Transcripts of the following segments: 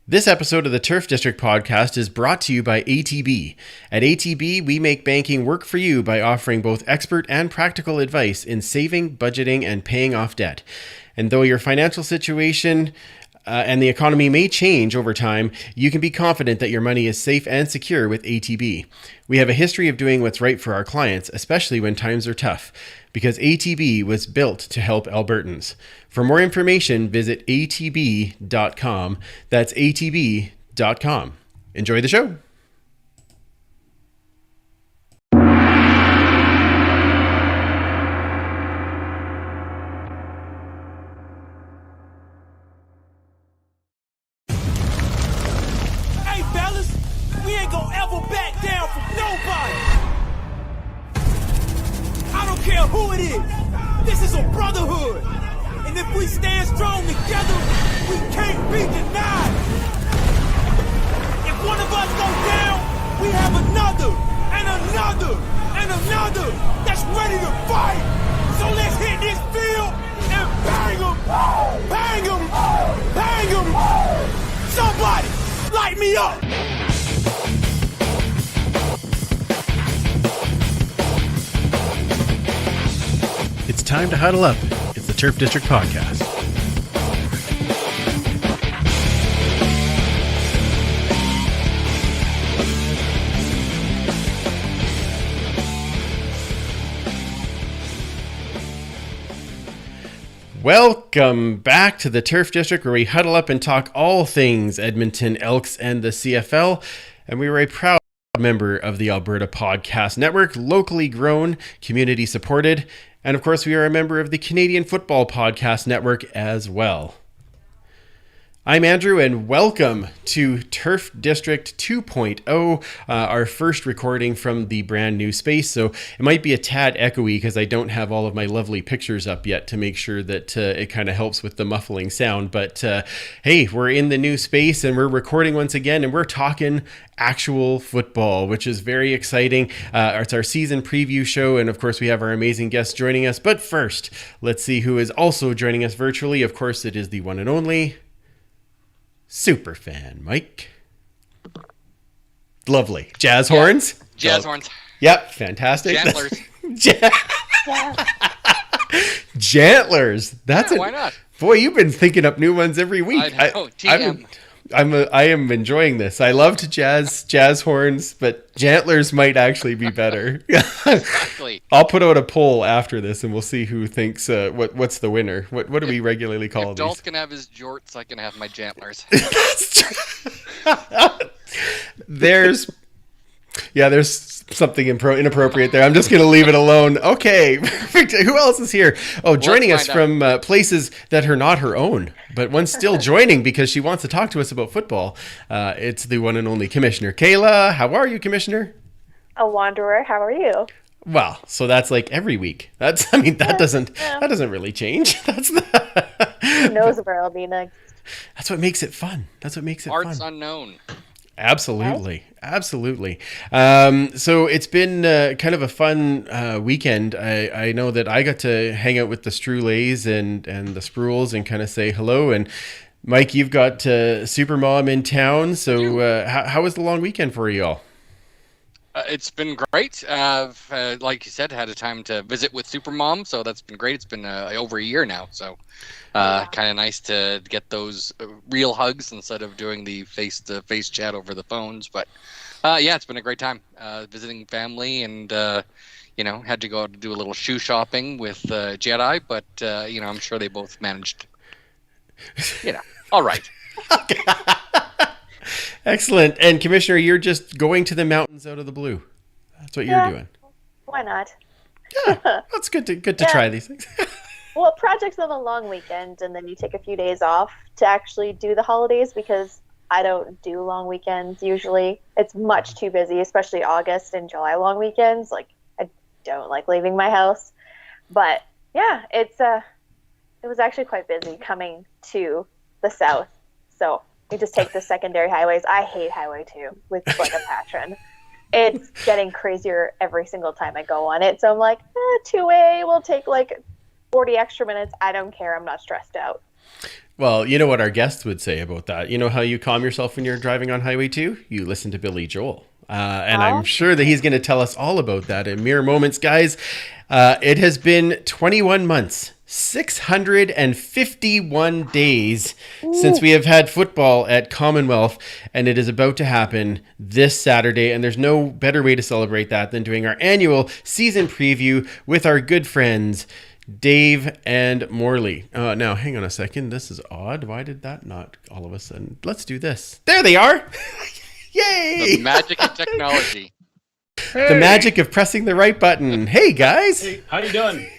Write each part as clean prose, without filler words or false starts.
This episode of the Turf District podcast is brought to you by ATB. At ATB, we make banking work for you by offering both expert and practical advice in saving, budgeting, and paying off debt. And though your financial situation and the economy may change over time, you can be confident that your money is safe and secure with ATB. We have a history of doing what's right for our clients, especially when times are tough, because ATB was built to help Albertans. For more information, visit atb.com. That's atb.com. Enjoy the show. Who it is. This is a brotherhood. And if we stand strong together, we can't be denied. If one of us goes down, we have another, and another, and another that's ready to fight. So let's hit this field and bang them, bang them, bang them. Somebody, light me up. It's time to huddle up. It's the Turf District podcast. Welcome back to the Turf District, where we huddle up and talk all things Edmonton Elks and the CFL. And we were a proud member of the Alberta Podcast Network, locally grown, community supported. And of course, we are a member of the Canadian Football Podcast Network as well. I'm Andrew, and welcome to Turf District 2.0, our first recording from the brand new space. So it might be a tad echoey because I don't have all of my lovely pictures up yet to make sure that it kind of helps with the muffling sound. But hey, we're in the new space and we're recording once again, and we're talking actual football, which is very exciting. It's our season preview show, and of course we have our amazing guests joining us. But first, let's see who is also joining us virtually. Of course, it is the one and only Superfan Mike. Lovely. Jazz horns? Jazz horns. Yep, fantastic. Jantlers. Jantlers. That's why not? Boy, you've been thinking up new ones every week. I know. TM. I am enjoying this. I loved jazz horns, but jantlers might actually be better. Exactly. I'll put out a poll after this, and we'll see who thinks what's the winner. What do we regularly call these? Dalton can have his jorts, I can have my jantlers. There's something inappropriate there. I'm just going to leave it alone. Okay. Perfect. Who else is here? Oh, joining us from places that are not her own, but one's still joining because she wants to talk to us about football. It's the one and only Commissioner Kayla. How are you, Commissioner? A wanderer. How are you? Well, so that's like every week. That doesn't really change. Who knows where I'll be next? That's what makes it fun. Arts unknown. Absolutely. So it's been kind of a fun weekend. I know that I got to hang out with the Strulays and the Spruels and kind of say hello. And Mike, you've got Supermom in town. So how was the long weekend for you all? It's been great. Like you said, had a time to visit with Supermom, so that's been great. It's been over a year now, so kind of nice to get those real hugs instead of doing the face-to-face chat over the phones. But yeah, it's been a great time visiting family, and had to go out to do a little shoe shopping with Jedi, but I'm sure they both managed. All right. Excellent. And Commissioner, you're just going to the mountains out of the blue. That's what you're doing. Why not? Yeah, that's good to try these things. Well, projects on a long weekend, and then you take a few days off to actually do the holidays, because I don't do long weekends usually. It's much too busy, especially August and July long weekends. Like, I don't like leaving my house. But yeah, it was actually quite busy coming to the south. So we just take the secondary highways. I hate Highway 2 with like a passion. It's getting crazier every single time I go on it. So I'm like, 2A will take like 40 extra minutes. I don't care. I'm not stressed out. Well, you know what our guests would say about that. You know how you calm yourself when you're driving on Highway 2? You listen to Billy Joel. And I'm sure that he's going to tell us all about that in mere moments, guys. It has been 21 months, 651 days since we have had football at Commonwealth, and it is about to happen this Saturday. And there's no better way to celebrate that than doing our annual season preview with our good friends, Dave and Morley. Now, hang on a second. This is odd. Why did that not all of a sudden? Let's do this. There they are. Yay! The magic of technology. The magic of pressing the right button. Hey, guys. Hey, how you doing?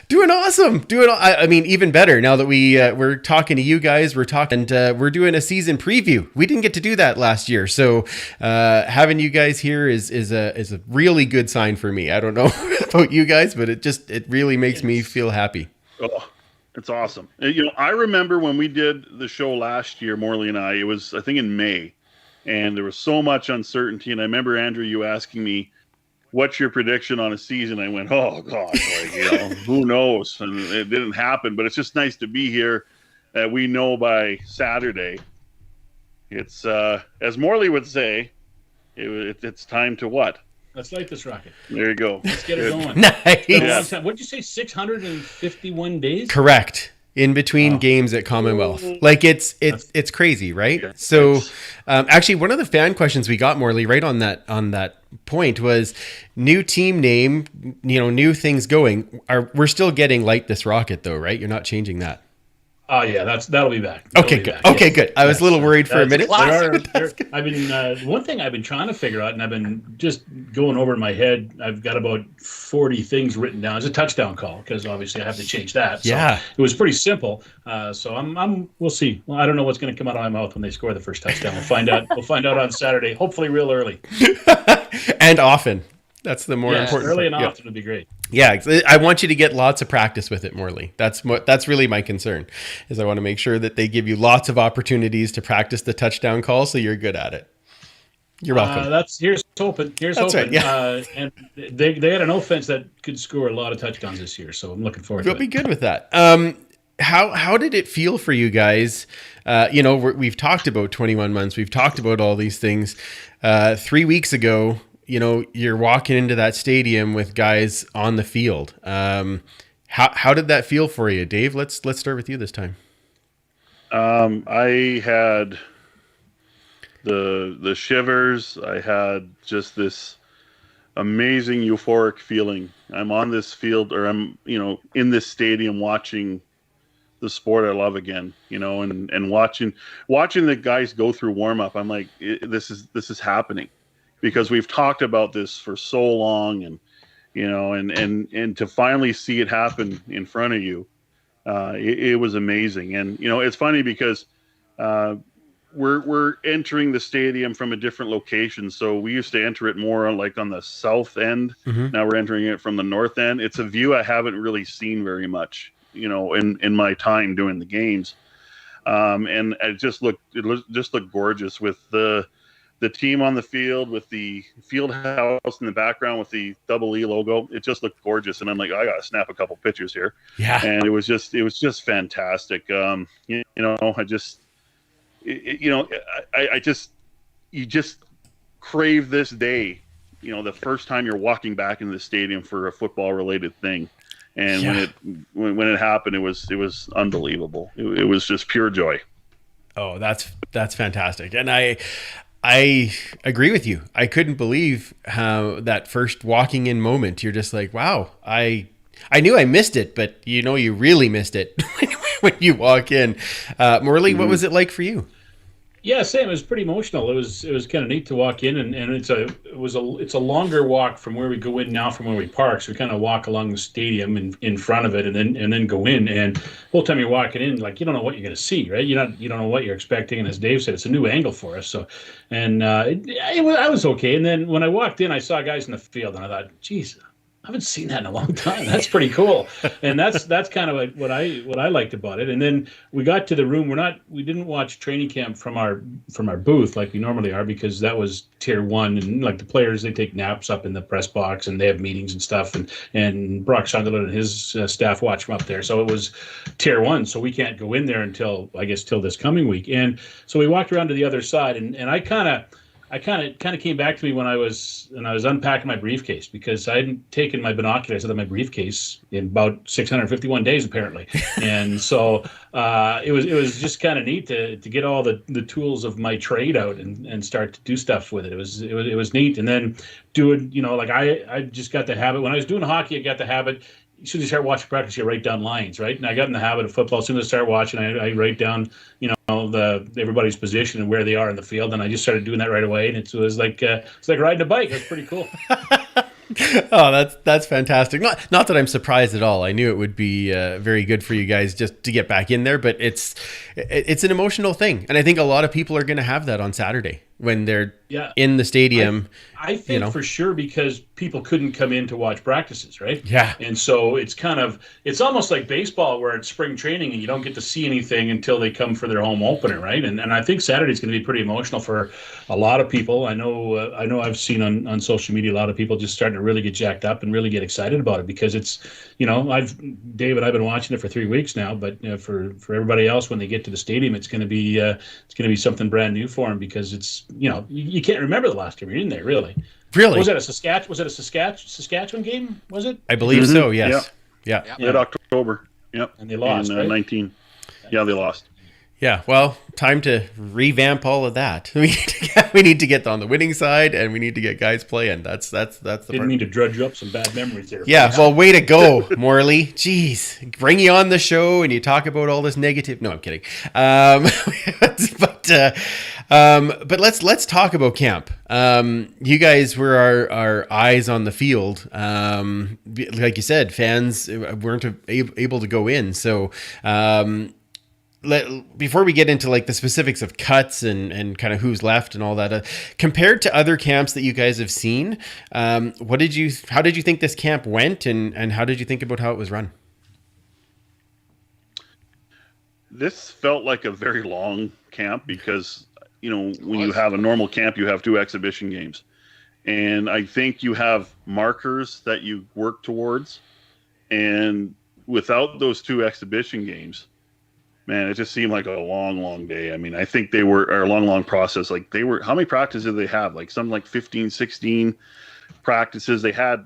Doing awesome. I mean, even better now that we're talking to you guys. We're talking, and we're doing a season preview. We didn't get to do that last year, so having you guys here is a really good sign for me. I don't know about you guys, but it really makes me feel happy. Oh, it's awesome. I remember when we did the show last year, Morley and I. It was, I think, in May, and there was so much uncertainty. And I remember, Andrew, you asking me, what's your prediction on a season? I went, oh gosh, who knows? And it didn't happen, but it's just nice to be here. We know by Saturday, it's as Morley would say, it's time to what? Let's light this rocket. There you go. Let's get it going. Nice. What did you say? 651 days? Correct. In between games at Commonwealth. Like it's crazy, right? Yeah. So actually one of the fan questions we got, Morley, right on that point was new team name, new things going. We're still getting Light This Rocket though, right? You're not changing that. Oh yeah, that'll be back. Okay, good. Okay, good. I was a little worried for a minute. I've been one thing I've been trying to figure out, and I've been just going over in my head. I've got about 40 things written down. It's a touchdown call because obviously I have to change that. So yeah, it was pretty simple. So we'll see. Well, I don't know what's going to come out of my mouth when they score the first touchdown. We'll find out. We'll find out on Saturday. Hopefully, real early and often. That's the more important. Early and often would be great. Yeah, I want you to get lots of practice with it, Morley. That's really my concern. Is I want to make sure that they give you lots of opportunities to practice the touchdown call, so you're good at it. You're welcome. Here's hoping. Here's that's hoping. Right, yeah. And they had an offense that could score a lot of touchdowns this year, so I'm looking forward to it. You'll be good with that. How did it feel for you guys? We've talked about 21 months. We've talked about all these things. 3 weeks ago, you're walking into that stadium with guys on the field. How did that feel for you, Dave? Let's start with you this time. I had the shivers. I had just this amazing euphoric feeling. I'm on this field, or I'm in this stadium watching the sport I love again. And watching the guys go through warm up. I'm like, this is happening. Because we've talked about this for so long, and and to finally see it happen in front of you, it was amazing. And it's funny because we're entering the stadium from a different location. So we used to enter it more like on the south end. Mm-hmm. Now we're entering it from the north end. It's a view I haven't really seen very much, in my time doing the games. And it just looked gorgeous with the team on the field, with the field house in the background with the double E logo. It just looked gorgeous. And I'm like, I got to snap a couple pictures here. Yeah. And it was just fantastic. You just crave this day, the first time you're walking back into the stadium for a football related thing. And when it happened, it was unbelievable. It was just pure joy. Oh, that's fantastic. And I agree with you. I couldn't believe how that first walking in moment, you're just like, wow, I knew I missed it, but you really missed it when you walk in. Morley, what was it like for you? Yeah, same. It was pretty emotional. It was kind of neat to walk in, and it's a longer walk from where we go in now from where we park. So we kind of walk along the stadium in front of it, and then go in. And the whole time you're walking in, like, you don't know what you're going to see, right? You don't know what you're expecting. And as Dave said, it's a new angle for us. So, and I was okay. And then when I walked in, I saw guys in the field, and I thought, geez, haven't seen that in a long time. That's pretty cool. And that's kind of what I liked about it. And then we got to the room. We didn't watch training camp from our booth like we normally are, because that was tier 1, and like the players, they take naps up in the press box and they have meetings and stuff, and Brock Sunderland and his staff watch from up there. So it was tier 1. So we can't go in there until, I guess, till this coming week. And so we walked around to the other side, and I kind of came back to me when I was unpacking my briefcase, because I hadn't taken my binoculars out of my briefcase in about 651 days apparently, and so it was just kind of neat to get all the tools of my trade out and start to do stuff with it. It was neat, and then doing, like I just got the habit when I was doing hockey. I got the habit. As soon as you start watching practice, you write down lines, right? And I got in the habit of football. As soon as I start watching, I write down, everybody's position and where they are in the field, and I just started doing that right away. And it was like riding a bike. It was pretty cool. Oh, that's fantastic. Not that I'm surprised at all. I knew it would be very good for you guys just to get back in there, but it's an emotional thing, and I think a lot of people are going to have that on Saturday when they're in the stadium. I think for sure, because people couldn't come in to watch practices, right? Yeah. And so it's almost like baseball, where it's spring training and you don't get to see anything until they come for their home opener, right? And I think Saturday's going to be pretty emotional for a lot of people. I know I've seen on social media a lot of people just starting to really get jacked up and really get excited about it, because it's, I've been watching it for 3 weeks now, but for everybody else, when they get to the stadium, it's going to be something brand new for them, because it's, you can't remember the last time you're in there, really. Really? Was it a Saskatchewan game? Was it? I believe so. Yes. Yeah. Mid-October. Yep. And they lost, in, right? 19. Yeah, they lost. Yeah. Well, time to revamp all of that. We need to get on the winning side, and we need to get guys playing. That's the Didn't part. mean to drudge up some bad memories there. Yeah. Well, way to go, Morley. Jeez, bring you on the show and you talk about all this negative. No, I'm kidding. But let's talk about camp. You guys were our eyes on the field. Like you said, fans weren't able to go in. So before we get into like the specifics of cuts and kind of who's left and all that, compared to other camps that you guys have seen, how did you think this camp went, and how did you think about how it was run? This felt like a very long camp, because when you have a normal camp, you have 2 exhibition games, and I think you have markers that you work towards, and without those 2 exhibition games, man, it just seemed like a long day. I mean, I think they were a long process. Like how many practices did they have? Like something like 15, 16 practices. They had,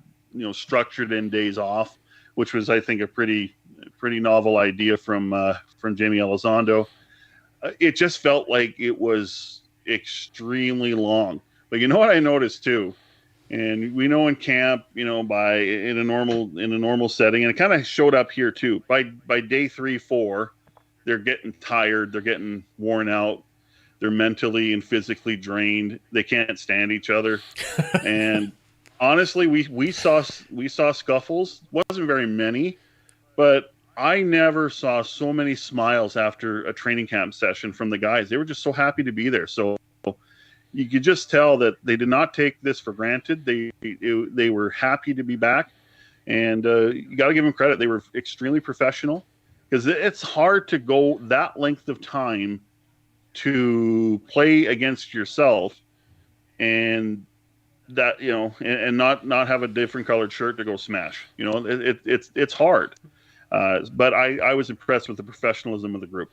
structured in days off, which was, I think, a pretty novel idea from Jamie Elizondo. It just felt like it was extremely long. But you know what I noticed too? And we know in camp, in a normal setting, and it kind of showed up here too. By day 3, 4, they're getting tired. They're getting worn out. They're mentally and physically drained. They can't stand each other. And honestly, we saw scuffles. Wasn't very many, but I never saw so many smiles after a training camp session from the guys. They were just so happy to be there. So you could just tell that they did not take this for granted. They were happy to be back, and you got to give them credit. They were extremely professional, because it's hard to go that length of time to play against yourself, and that and not have a different colored shirt to go smash. It's hard. But I was impressed with the professionalism of the group.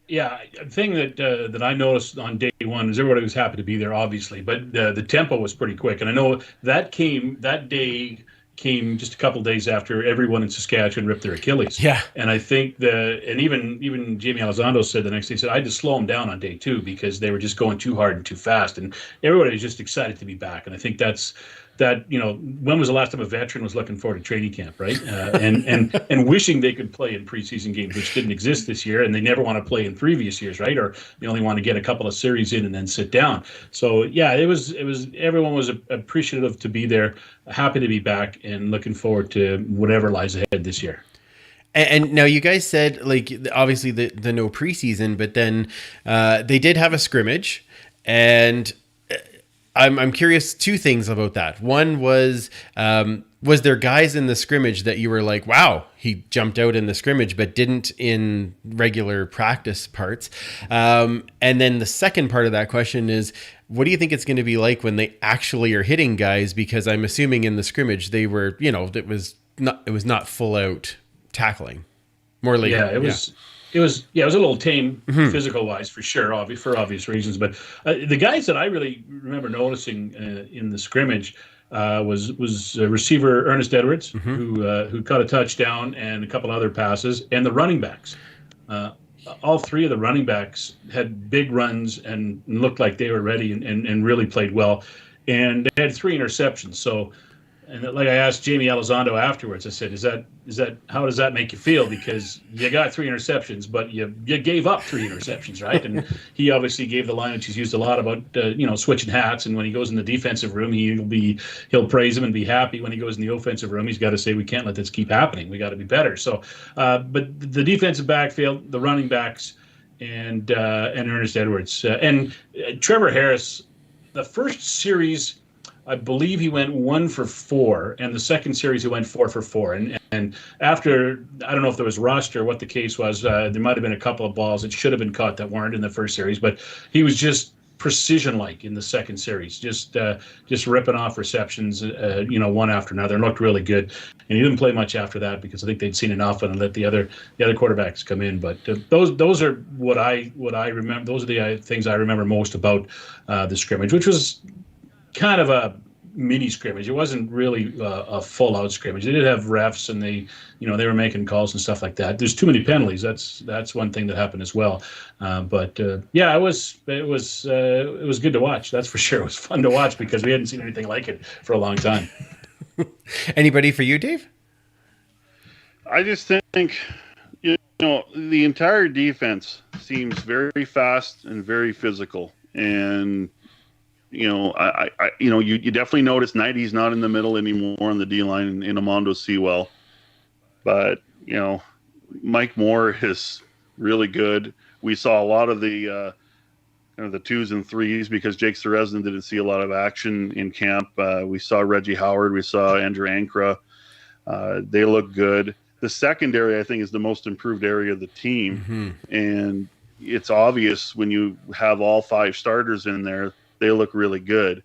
Yeah, the thing that I noticed on day 1 is everybody was happy to be there, obviously, but the tempo was pretty quick, and I know that day came just a couple days after everyone in Saskatchewan ripped their Achilles. Yeah, and I think even Jamie Elizondo said the next day, he said I had to slow them down on day 2 because they were just going too hard and too fast, and everybody was just excited to be back, and I think that's. When was the last time a veteran was looking forward to training camp, right? And wishing they could play in preseason games, which didn't exist this year, and they never want to play in previous years, right? Or they only want to get a couple of series in and then sit down. So yeah, it was everyone was appreciative to be there, happy to be back, and looking forward to whatever lies ahead this year. And now you guys said, like, obviously the no preseason, but then they did have a scrimmage, and I'm curious two things about that. One was there guys in the scrimmage that you were like, wow, he jumped out in the scrimmage, but didn't in regular practice parts? And then the second part of that question is, what do you think it's going to be like when they actually are hitting guys? Because I'm assuming in the scrimmage they were, it was not full out tackling. More like it was a little tame physical wise for sure, for obvious reasons. But the guys that I really remember noticing in the scrimmage was receiver Ernest Edwards, who caught a touchdown and a couple other passes, and the running backs. All three of the running backs had big runs and looked like they were ready and really played well. And they had 3 interceptions. So, and like I asked Jamie Elizondo afterwards, I said, "Is that how does that make you feel? Because you got 3 interceptions, but you gave up 3 interceptions, right?" And he obviously gave the line which he's used a lot about switching hats. And when he goes in the defensive room, he'll praise him and be happy. When he goes in the offensive room, he's got to say, "We can't let this keep happening. We got to be better." So, but the defensive backfield, the running backs, and Ernest Edwards and Trevor Harris, the first series, I believe he went 1 for 4, and the second series he went 4 for 4. And after, I don't know if there was rust or what the case was, there might have been a couple of balls that should have been caught that weren't in the first series, but he was just precision-like in the second series, just ripping off receptions, one after another, and looked really good. And he didn't play much after that because I think they'd seen enough and let the other quarterbacks come in. But those are what I remember. Those are the things I remember most about the scrimmage, which was kind of a mini scrimmage. It wasn't really a full out scrimmage. They did have refs, and they were making calls and stuff like that. There's too many penalties. That's one thing that happened as well. But it was good to watch. That's for sure. It was fun to watch because we hadn't seen anything like it for a long time. Anybody for you, Dave? I just think the entire defense seems very fast and very physical, and you definitely notice Nighty's not in the middle anymore on the D line in Amondo Sewell, but Mike Moore is really good. We saw a lot of the 2s and 3s because Jake Seresden didn't see a lot of action in camp. We saw Reggie Howard, we saw Andrew Ankra. They look good. The secondary, I think, is the most improved area of the team, and it's obvious when you have all 5 starters in there. They look really good.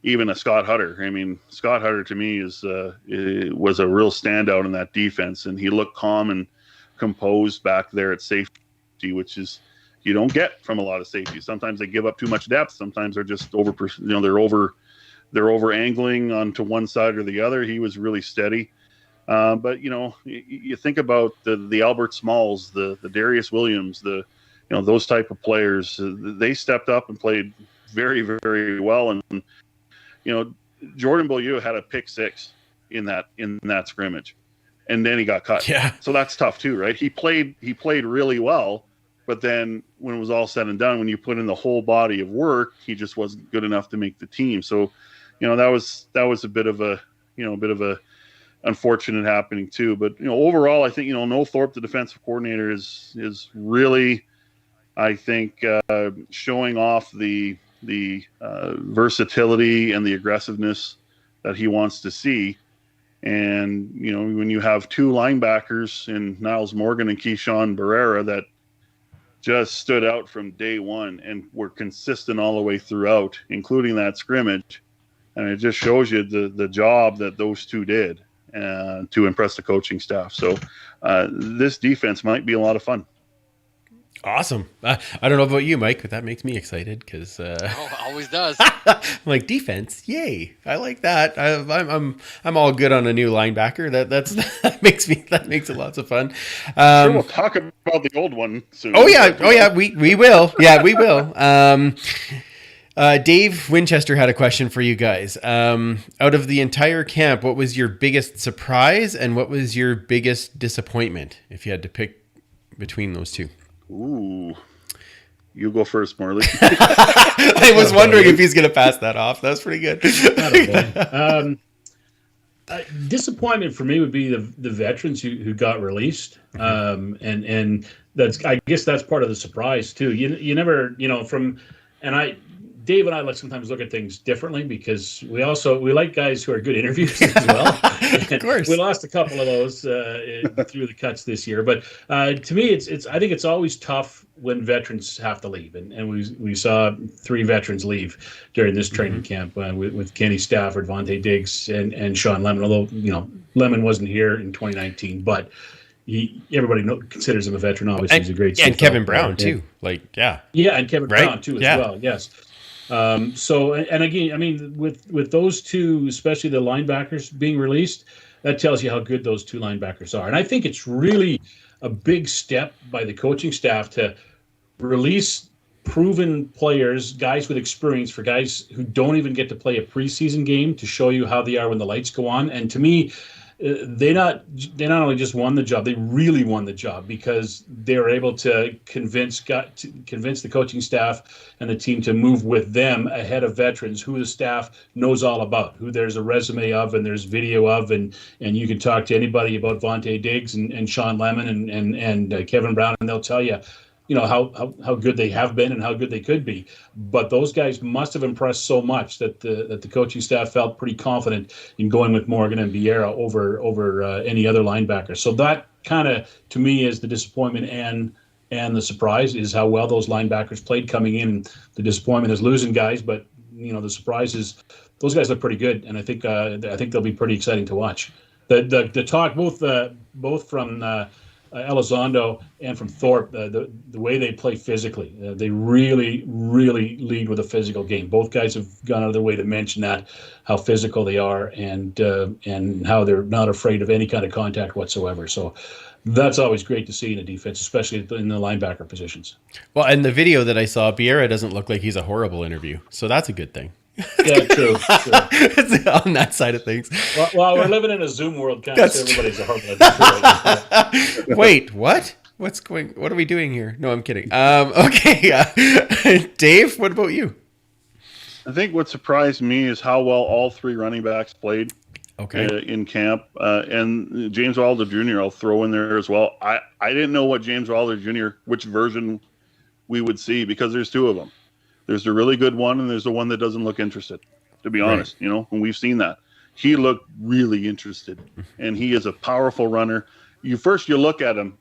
Even a Scott Hutter. I mean, Scott Hutter to me was a real standout in that defense, and he looked calm and composed back there at safety, which is you don't get from a lot of safeties. Sometimes they give up too much depth. Sometimes they're just they're over angling onto one side or the other. He was really steady. But you think about the Albert Smalls, the Darius Williams, those type of players. They stepped up and played very, very well, and Jordan Beaulieu had a pick 6 in that scrimmage, and then he got cut. Yeah, so that's tough too, right? He played really well, but then when it was all said and done, when you put in the whole body of work, he just wasn't good enough to make the team. So, that was a bit of a unfortunate happening too. But overall, I think Noel Thorpe, the defensive coordinator, is really, I think, showing off the versatility and the aggressiveness that he wants to see. And, when you have 2 linebackers in Niles Morgan and Keyshawn Barrera that just stood out from day one and were consistent all the way throughout, including that scrimmage. And it just shows you the job that those 2 did to impress the coaching staff. So this defense might be a lot of fun. Awesome. I don't know about you, Mike, but that makes me excited because always does. I'm like, defense, yay! I like that. I'm all good on a new linebacker. That makes it lots of fun. Sure, we'll talk about the old one soon. Oh yeah, we will. Yeah, we will. Dave Winchester had a question for you guys. Out of the entire camp, what was your biggest surprise and what was your biggest disappointment, if you had to pick between those two? Ooh, you go first, Marley. I was wondering if he's going to pass that off. That's pretty good. Disappointment for me would be the veterans who got released, and I guess that's part of the surprise too. You never Dave and I sometimes look at things differently because we like guys who are good interviews as well. Of course. We lost a couple of those through the cuts this year, but to me, I think it's always tough when veterans have to leave, and we saw 3 veterans leave during this training camp with Kenny Stafford, Vontae Diggs, and Sean Lemon. Although Lemon wasn't here in 2019, but everybody considers him a veteran. Obviously, he's a great. And Kevin Brown too. Yeah, and Kevin Brown too as well. Yes. So again, I mean, with those 2, especially the linebackers being released, that tells you how good those 2 linebackers are. And I think it's really a big step by the coaching staff to release proven players, guys with experience, for guys who don't even get to play a preseason game, to show you how they are when the lights go on. And to me, they not only just won the job, they really won the job, because they were able to convince the coaching staff and the team to move with them ahead of veterans who the staff knows all about, who there's a resume of and there's video of, and you can talk to anybody about Vontae Diggs and Sean Lemon and Kevin Brown, and they'll tell you, how good they have been and how good they could be. But those guys must have impressed so much that the coaching staff felt pretty confident in going with Morgan and Vieira over any other linebacker. So that kind of, to me, is the disappointment and the surprise, is how well those linebackers played coming in. The disappointment is losing guys, but the surprise is those guys look pretty good, and I think they'll be pretty exciting to watch. The talk both from Elizondo and from Thorpe, the way they play physically, they really, really lead with a physical game. Both guys have gone out of their way to mention that, how physical they are, and how they're not afraid of any kind of contact whatsoever. So that's always great to see in a defense, especially in the linebacker positions. Well, and the video that I saw, Vieira doesn't look like he's a horrible interview, so that's a good thing. Yeah, true. On that side of things. Well, we're living in a Zoom world, kind of. So everybody's a horrible. Wait, what? What are we doing here? No, I'm kidding. Okay. Dave, what about you? I think what surprised me is how well all 3 running backs played. In camp, and James Wilder Jr. I'll throw in there as well. I didn't know what James Wilder Jr. which version we would see, because there's 2 of them. There's the really good one, and there's the one that doesn't look interested, to be honest, and we've seen that. He looked really interested, and he is a powerful runner. You look at him,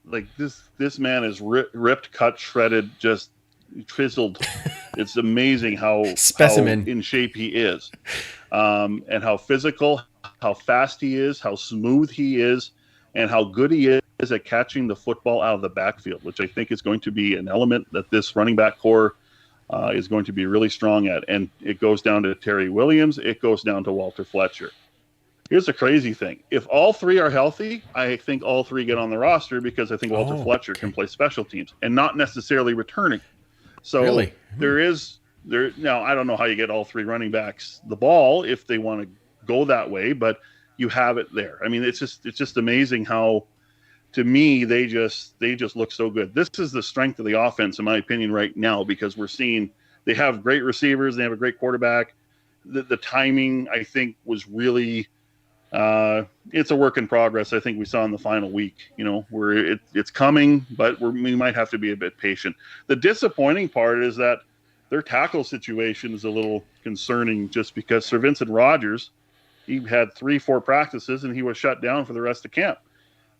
like this man is ripped, cut, shredded, just chiseled. It's amazing how in shape he is, and how physical, how fast he is, how smooth he is, and how good he is at catching the football out of the backfield, which I think is going to be an element that this running back core is going to be really strong at. And it goes down to Terry Williams. It goes down to Walter Fletcher. Here's the crazy thing. If all 3 are healthy, I think all 3 get on the roster, because I think Walter Fletcher can play special teams and not necessarily returning. So really? Now, I don't know how you get all 3 running backs the ball if they want to go that way, but you have it there. I mean, it's just amazing how, to me, they just look so good. This is the strength of the offense, in my opinion, right now, because we're seeing they have great receivers, they have a great quarterback. The timing, I think, was really it's a work in progress. I think we saw in the final week, where it's coming, but we might have to be a bit patient. The disappointing part is that their tackle situation is a little concerning, just because Sir Vincent Rogers, he had 3-4 practices and he was shut down for the rest of camp.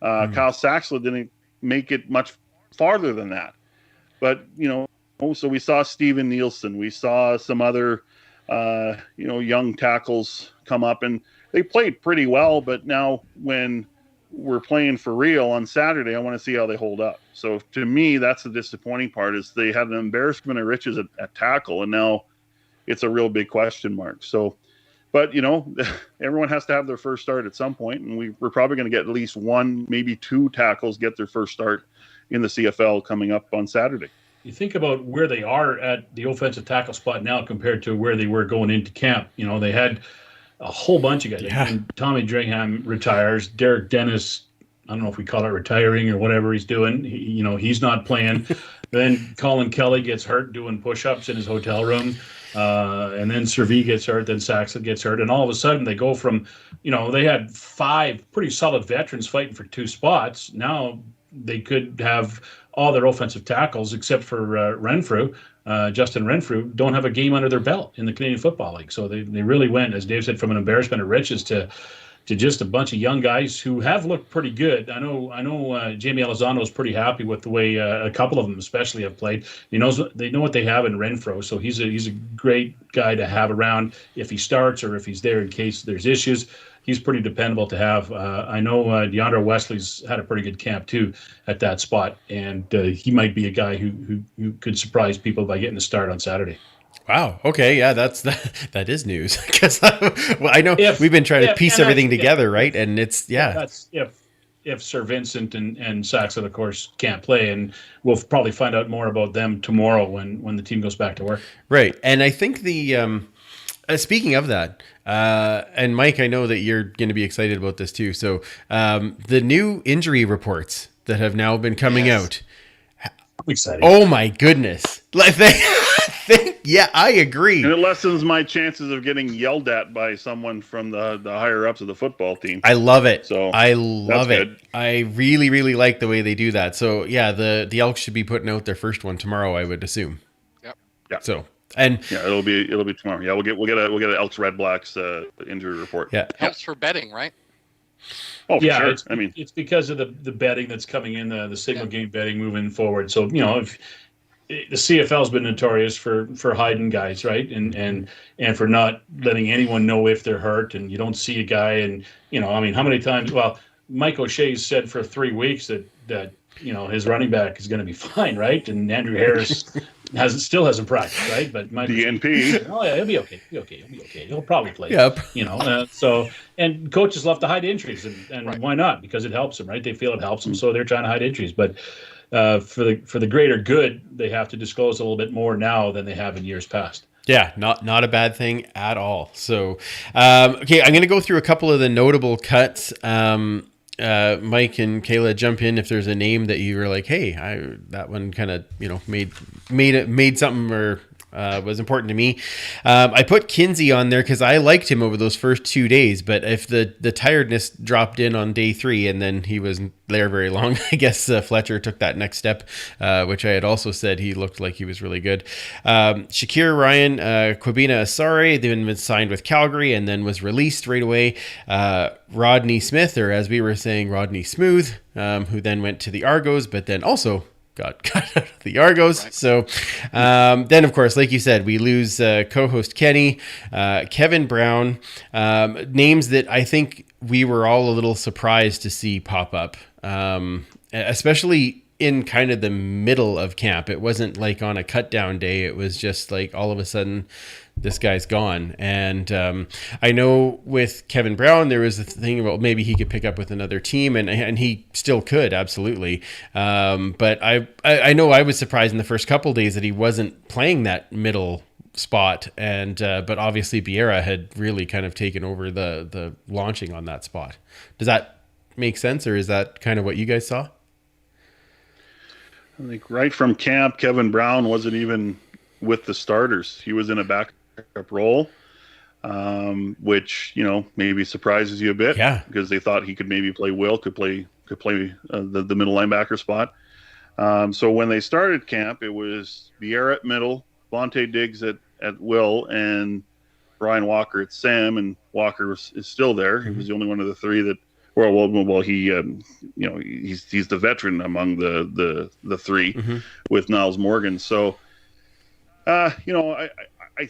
Kyle Saxla didn't make it much farther than that. But, so we saw Steven Nielsen. We saw some other, young tackles come up, and they played pretty well. But now when we're playing for real on Saturday, I want to see how they hold up. So to me, that's the disappointing part, is they had an embarrassment of riches at tackle, and now it's a real big question mark. So, but, everyone has to have their first start at some point, and we're probably going to get at least 1, maybe 2 tackles get their first start in the CFL coming up on Saturday. You think about where they are at the offensive tackle spot now compared to where they were going into camp. They had a whole bunch of guys. Yeah. And Tommy Dringham retires. Derek Dennis, I don't know if we call it retiring or whatever he's doing. He's not playing. Then Colin Kelly gets hurt doing push-ups in his hotel room. And then Servi gets hurt, then Saxon gets hurt, and all of a sudden they go from, they had 5 pretty solid veterans fighting for 2 spots. Now they could have all their offensive tackles except for Renfrew. Justin Renfrew don't have a game under their belt in the Canadian Football League. So they really went, as Dave said, from an embarrassment of riches to just a bunch of young guys who have looked pretty good. I know Jamie Elizondo is pretty happy with the way a couple of them especially have played. They know what they have in Renfro, so he's a great guy to have around if he starts or if he's there in case there's issues. He's pretty dependable to have. I know DeAndre Wesley's had a pretty good camp too at that spot, and he might be a guy who could surprise people by getting a start on Saturday. Wow. Okay. Yeah, that is news because I know we've been trying to piece everything together, right? And it's that's if Sir Vincent and Saxon, of course, can't play, and we'll probably find out more about them tomorrow when the team goes back to work. Right. And I think the speaking of that, and Mike, I know that you're going to be excited about this too. So the new injury reports that have now been coming out. I'm excited. Oh my goodness! Like yeah, I agree. And it lessens my chances of getting yelled at by someone from the higher ups of the football team. I love it. So I love it. Good. I really, really like the way they do that. So yeah, the Elks should be putting out their first one tomorrow, I would assume. Yep. Yeah. So and yeah, it'll be tomorrow. Yeah, we'll get an Elks Red Blacks injury report. Yeah. Helps for betting, right? Oh, for sure. It's because of the betting that's coming in, the single game betting moving forward. So if the CFL's been notorious for hiding guys, right, and for not letting anyone know if they're hurt, and you don't see a guy, and how many times? Well, Mike O'Shea's said for 3 weeks that his running back is going to be fine, right, and Andrew Harris still hasn't practiced, right, but Mike DNP. Oh yeah, he'll be okay. He'll probably play. Yep. And coaches love to hide injuries, and Right. Why not? Because it helps them, right? They feel it helps them, so they're trying to hide injuries, but. For the greater good, they have to disclose a little bit more now than they have in years past. Yeah, not a bad thing at all. So, okay, I'm going to go through a couple of the notable cuts. Mike and Kayla, jump in if there's a name that you were like, hey, that one kind of made something or was important to me. I put Kinsey on there because I liked him over those first 2 days, but if the tiredness dropped in on day 3 and then he wasn't there very long, I guess Fletcher took that next step, which I had also said he looked like he was really good. Shakir Ryan, Kwabena Asare, then was signed with Calgary and then was released right away. Rodney Smith, or as we were saying, Rodney Smooth, who then went to the Argos, but then also got cut out of the Argos. Right. So then, of course, like you said, we lose co-host Kenny, Kevin Brown, names that I think we were all a little surprised to see pop up, especially in kind of the middle of camp. It wasn't like on a cut down day. It was just like all of a sudden this guy's gone. And I know with Kevin Brown, there was a thing about maybe he could pick up with another team, and he still could, absolutely. But I know I was surprised in the first couple days that he wasn't playing that middle spot, and but obviously Vieira had really kind of taken over the launching on that spot. Does that make sense, or is that kind of what you guys saw? I think right from camp, Kevin Brown wasn't even with the starters. He was in a backup role, which maybe surprises you a bit. Yeah, because they thought he could maybe play could play the middle linebacker spot. So when they started camp, it was Vieira at middle, Vontae Diggs at will, and Brian Walker at Sam. And Walker is still there. He was the only one of the three that. Well, he he's the veteran among the three with Niles Morgan. So I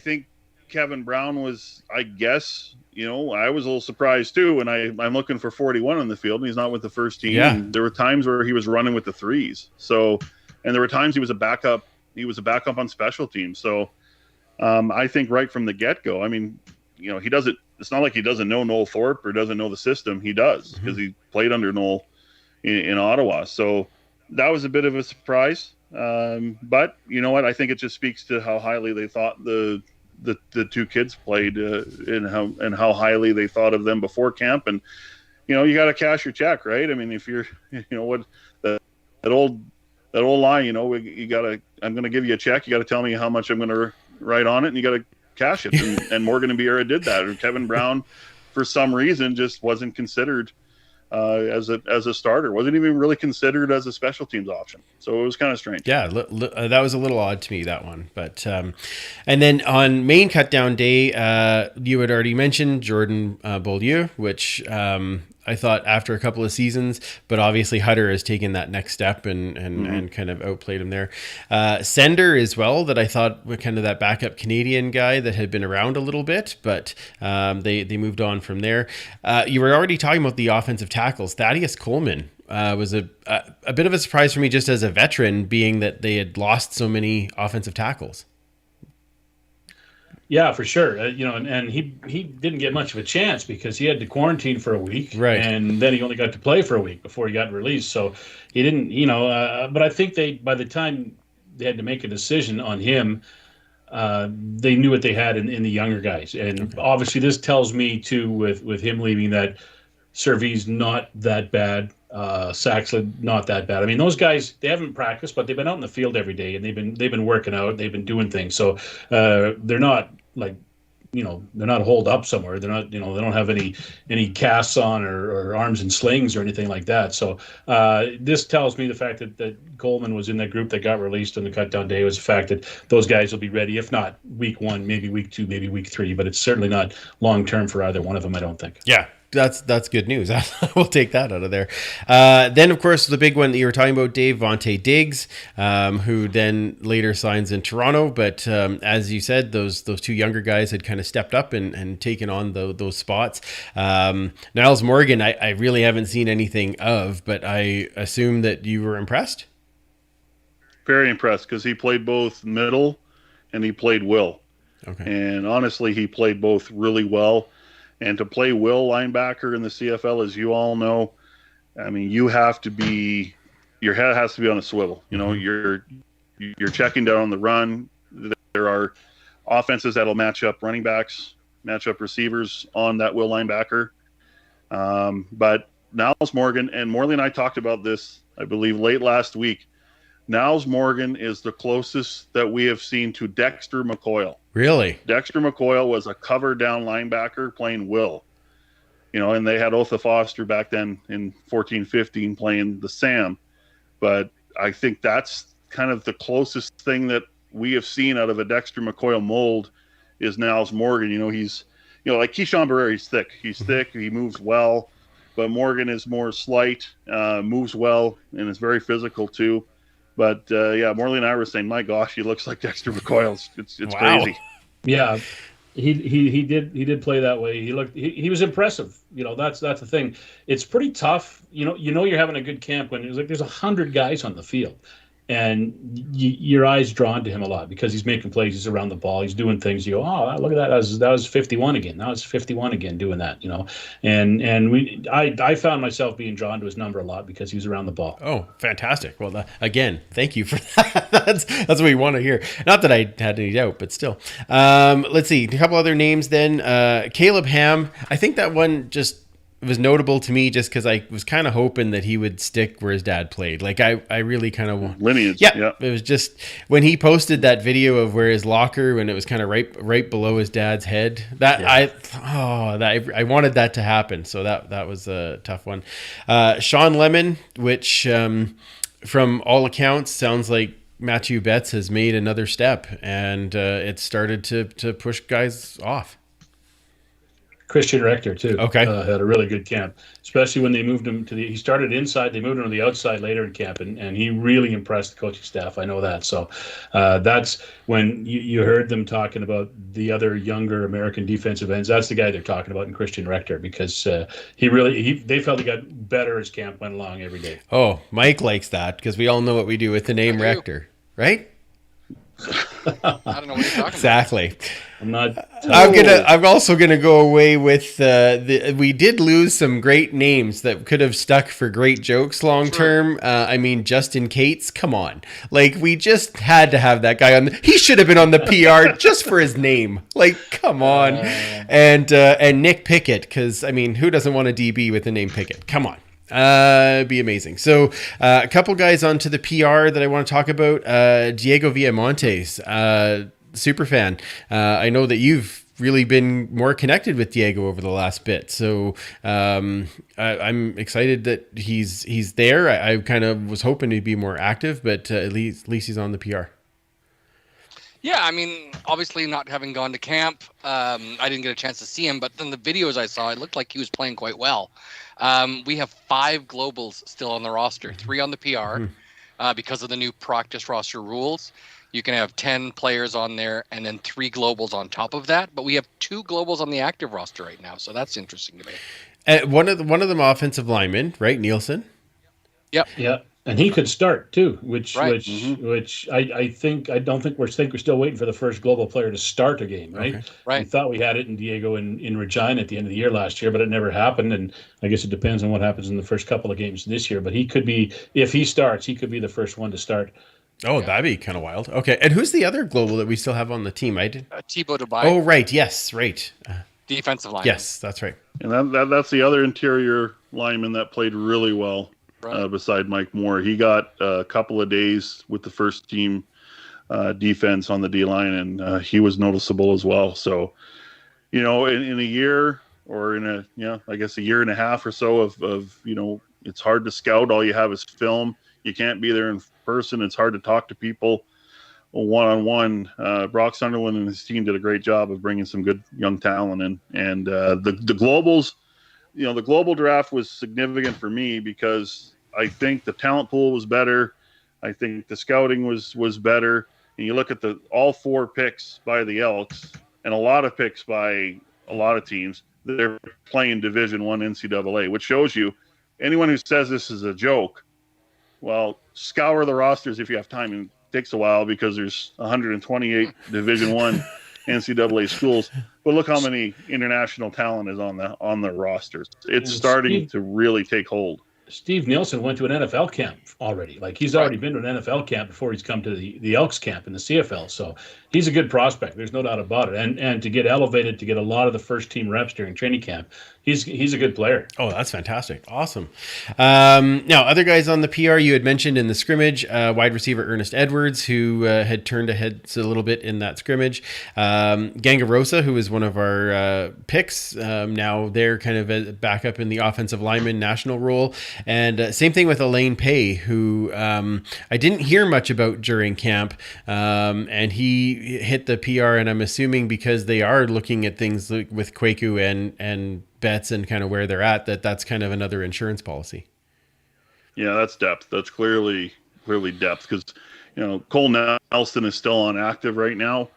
think Kevin Brown was, I guess, I was a little surprised too. And I'm looking for 41 on the field, and he's not with the first team. Yeah. And there were times where he was running with the threes. So, and there were times he was a backup. He was a backup on special teams. So I think right from the get-go, I mean, he doesn't. It's not like he doesn't know Noel Thorpe or doesn't know the system. He does, because he played under Noel in Ottawa. So that was a bit of a surprise. But you know what? I think it just speaks to how highly they thought the two kids played, and how highly they thought of them before camp. And you got to cash your check, right? I mean, if you're what that old line, you got to. I'm going to give you a check. You got to tell me how much I'm going to write on it, and you got to cash it. And Morgan and Vieira did that. Or Kevin Brown, for some reason, just wasn't considered as a starter. Wasn't even really considered as a special teams option. So it was kind of strange. Yeah, that was a little odd to me, that one. But and then on main cutdown day, you had already mentioned Jordan Beaulieu, which I thought after a couple of seasons, but obviously Hutter has taken that next step and kind of outplayed him there. Sender as well, that I thought were kind of that backup Canadian guy that had been around a little bit, but they moved on from there. You were already talking about the offensive tackles. Thaddeus Coleman was a bit of a surprise for me just as a veteran, being that they had lost so many offensive tackles. Yeah, for sure. And he didn't get much of a chance because he had to quarantine for a week, right? And then he only got to play for a week before he got released. So he didn't, But I think by the time they had to make a decision on him, they knew what they had in the younger guys, and obviously this tells me too with him leaving that Servy's not that bad. Saxon not that bad. I mean, those guys, they haven't practiced, but they've been out in the field every day and they've been working out. They've been doing things. So they're not like, they're not holed up somewhere. They're not, they don't have any casts on or arms and slings or anything like that. So this tells me the fact that Coleman was in that group that got released on the cutdown day was the fact that those guys will be ready, if not week 1, maybe week 2, maybe week 3, but it's certainly not long term for either one of them, I don't think. Yeah. That's good news. We'll take that out of there. Then, of course, the big one that you were talking about, Dave, Vontae Diggs, who then later signs in Toronto. But as you said, those two younger guys had kind of stepped up and taken on those spots. Niles Morgan, I really haven't seen anything of, but I assume that you were impressed? Very impressed, because he played both middle and he played will. Okay. And honestly, he played both really well. And to play will linebacker in the CFL, as you all know, I mean, your head has to be on a swivel. You're checking down on the run. There are offenses that'll match up running backs, match up receivers on that will linebacker. But Niles Morgan, and Morley and I talked about this, I believe, late last week. Niles Morgan is the closest that we have seen to Dexter McCoyle. Really? Dexter McCoyle was a cover down linebacker playing will. And they had Otha Foster back then in 14-15 playing the Sam. But I think that's kind of the closest thing that we have seen out of a Dexter McCoyle mold is Niles Morgan. He's, like Keyshawn Barrera, he's thick. He's thick. He moves well. But Morgan is more slight, moves well, and is very physical too. But Morley and I were saying, my gosh, he looks like Dexter McCoyle. It's wow. Crazy. Yeah, he did play that way. He was impressive. That's the thing. It's pretty tough. You're having a good camp when there's 100 guys on the field, and your eyes drawn to him a lot because he's making plays. He's around the ball. He's doing things. You go, oh, look at that. That was 51 again. That was 51 again doing that. And I found myself being drawn to his number a lot because he was around the ball. Oh, fantastic. Well, again, thank you for that. That's what we want to hear. Not that I had any doubt, but still. Let's see. A couple other names then. Caleb Ham. I think that one just was notable to me just because I was kind of hoping that he would stick where his dad played. Like I really kind of lineage. Yeah. It was just when he posted that video of where his locker, when it was kind of right below his dad's head, I wanted that to happen. So that was a tough one. Sean Lemon, which from all accounts sounds like Matthew Betts has made another step and it started to push guys off. Christian Rector too. Okay, had a really good camp, especially when they moved him he started inside, they moved him to the outside later in camp, and he really impressed the coaching staff. I know that. So that's when you heard them talking about the other younger American defensive ends. That's the guy they're talking about in Christian Rector because they felt he got better as camp went along every day. Oh, Mike likes that because we all know what we do with the name Rector, right? I don't know what you're talking exactly. about. I'm also gonna go away with we did lose some great names that could have stuck for great jokes long term. I mean, Justin Cates, come on, like we just had to have that guy on. He should have been on the PR just for his name. Like, come on, and Nick Pickett, because I mean, who doesn't want a DB with the name Pickett? Come on. Be amazing. So a couple guys onto the PR that I want to talk about. Diego Villamontes, super fan. I know that you've really been more connected with Diego over the last bit. So I'm excited that he's there. I kind of was hoping to be more active, but at least he's on the PR. Yeah, I mean, obviously not having gone to camp, I didn't get a chance to see him, but then the videos I saw, it looked like he was playing quite well. We have 5 globals still on the roster, 3 on the PR because of the new practice roster rules. You can have 10 players on there and then 3 globals on top of that, but we have 2 globals on the active roster right now, so that's interesting to me. One of them offensive linemen, right? Nielsen. Yep. Yeah. And he could start too, which I don't think we're still waiting for the first global player to start a game, right? Okay. Right. We thought we had it in Diego in Regina at the end of the year last year, but it never happened. And I guess it depends on what happens in the first couple of games this year. But he could be, if he starts, he could be the first one to start. Oh, that'd be kind of wild. Okay, and who's the other global that we still have on the team? I did. Thibaut Dubai. Oh, right. Yes, right. Defensive line. Yes, that's right. And that's the other interior lineman that played really well. Beside Mike Moore, he got a couple of days with the first team defense on the D line, and he was noticeable as well. So, in a year or I guess a year and a half or so of it's hard to scout. All you have is film. You can't be there in person. It's hard to talk to people one-on-one. Brock Sunderland and his team did a great job of bringing some good young talent in, and the globals. The global draft was significant for me because I think the talent pool was better. I think the scouting was better. And you look at all 4 picks by the Elks and a lot of picks by a lot of teams, they're playing Division I NCAA, which shows you anyone who says this is a joke, well, scour the rosters if you have time. And it takes a while because there's 128 Division I NCAA schools, but look how many international talent is on the rosters. It's starting to really take hold. Steve Nielsen went to an NFL camp already. Like he's already been to an NFL camp before he's come to the Elks camp in the CFL. So he's a good prospect. There's no doubt about it. And to get elevated, to get a lot of the first team reps during training camp, he's a good player. Oh, that's fantastic. Awesome. Now, other guys on the PR you had mentioned in the scrimmage, wide receiver Ernest Edwards, who had turned ahead a little bit in that scrimmage. Gangarosa, who was one of our picks. Now they're kind of back up in the offensive lineman national role. And same thing with Elaine Pay, who I didn't hear much about during camp. And he hit the PR, and I'm assuming because they are looking at things with Kwaku and bets and kind of where they're at, that's kind of another insurance policy. Yeah, that's depth. That's clearly depth because, Cole Nelson is still on active right now.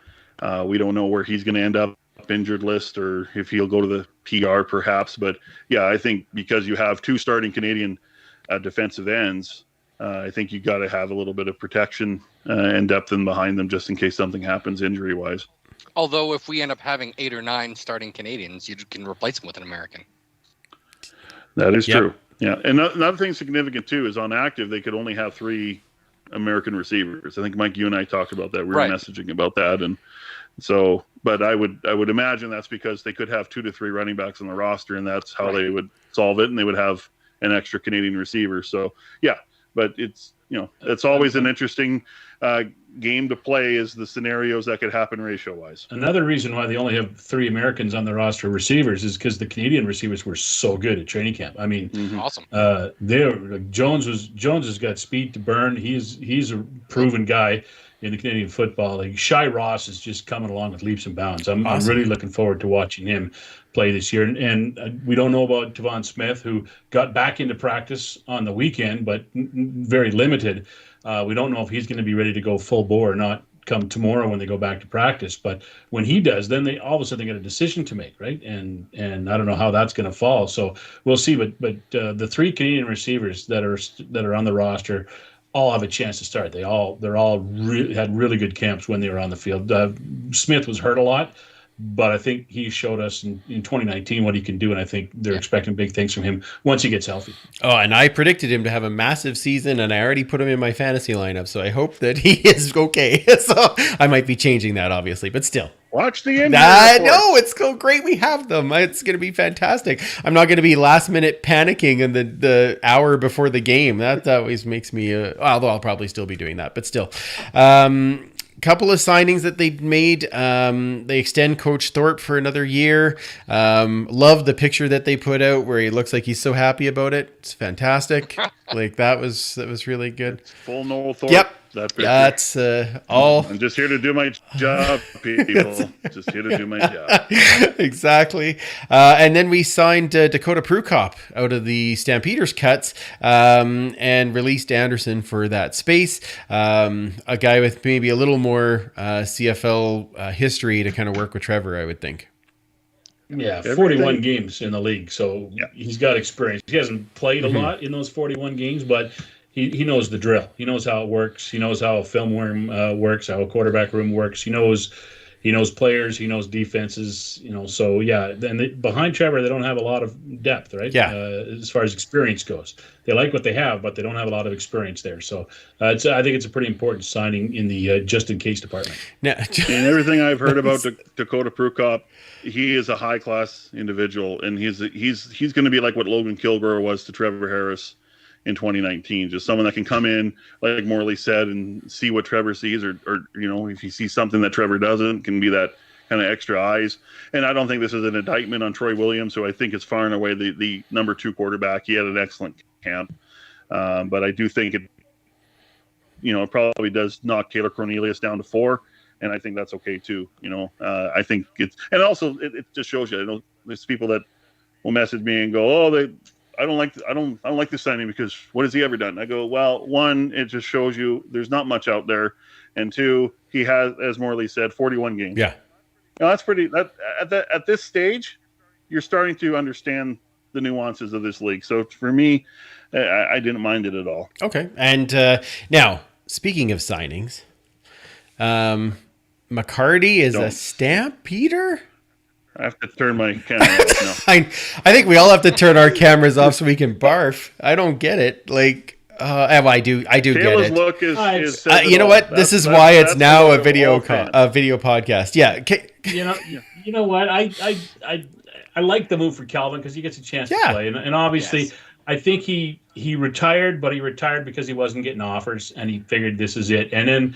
We don't know where he's going to end up injured list or if he'll go to the PR perhaps. But yeah, I think because you have 2 starting Canadian defensive ends, I think you got to have a little bit of protection and depth in behind them just in case something happens injury wise. Although if we end up having 8 or 9 starting Canadians, you can replace them with an American. That is true. Yeah. And another thing significant too is on active, they could only have 3 American receivers. I think Mike, you and I talked about that. We were messaging about that. And so, but I would imagine that's because they could have 2 to 3 running backs on the roster, and that's how they would solve it. And they would have an extra Canadian receiver. So yeah, but it's, it's always an interesting game to play is the scenarios that could happen ratio wise. Another reason why they only have 3 Americans on the roster receivers is because the Canadian receivers were so good at training camp. I mean, awesome. Jones has got speed to burn. He's a proven guy in the Canadian football league. Shai Ross is just coming along with leaps and bounds. I'm really looking forward to watching him play this year. And we don't know about Tavon Smith, who got back into practice on the weekend, but very limited. We don't know if he's going to be ready to go full bore or not come tomorrow when they go back to practice. But when he does, then they all of a sudden get a decision to make, right? And I don't know how that's going to fall. So we'll see. But the 3 Canadian receivers that are on the roster all have a chance to start. They're all had really good camps when they were on the field. Smith was hurt a lot, but I think he showed us in 2019 what he can do, and I think they're expecting big things from him once he gets healthy. Oh, and I predicted him to have a massive season, and I already put him in my fantasy lineup, so I hope that he is okay. So I might be changing that, obviously, but still. Watch the injury No, it's so great we have them. It's going to be fantastic. I'm not going to be last minute panicking in the hour before the game. That always makes me, although I'll probably still be doing that, but still. couple of signings that they made. They extend Coach Thorpe for another year. Love the picture that they put out where he looks like he's so happy about it. It's fantastic. Like that was really good. It's full Noel Thorpe. Yep. That picture. That's all. I'm just here to do my job, people. Just here to do my job. Exactly. And then we signed Dakota Prukop out of the Stampeders cuts and released Anderson for that space. A guy with maybe a little more CFL history to kind of work with Trevor, I would think. Yeah, 41 games in the league, so he's got experience. He hasn't played a lot in those 41 games, but he knows the drill. He knows how it works. He knows how a film room works, how a quarterback room works. He knows players. He knows defenses. So yeah. Then behind Trevor, they don't have a lot of depth, right? Yeah. As far as experience goes, they like what they have, but they don't have a lot of experience there. So I think it's a pretty important signing in the just in case department. Now, And everything I've heard about Dakota Prukop, he is a high class individual, and he's going to be like what Logan Kilgore was to Trevor Harris in 2019, just someone that can come in, like Morley said, and see what Trevor sees, or if he sees something that Trevor doesn't, can be that kind of extra eyes. And I don't think this is an indictment on Troy Williams, who I think is far and away the number 2 quarterback. He had an excellent camp, but I do think it probably does knock Taylor Cornelius down to 4, and I think that's okay too. I think and also it just shows you. There's people that will message me and go, "Oh, I don't like this signing because what has he ever done?" I go, well, 1, it just shows you there's not much out there, and 2, he has, as Morley said, 41 games. yeah. That's pretty. At this stage, you're starting to understand the nuances of this league. So for me, I didn't mind it at all. Okay. And now, speaking of signings, McCarty is a Stampeder? I have to turn my camera off now. I think we all have to turn our cameras off so we can barf. I don't get it. Like, I do get Kayla's it. look is You know what? This is why it's now a video podcast. Yeah. You know what? I like the move for Calvin because he gets a chance to play, and obviously, I think he retired, but he retired because he wasn't getting offers, and he figured this is it. And then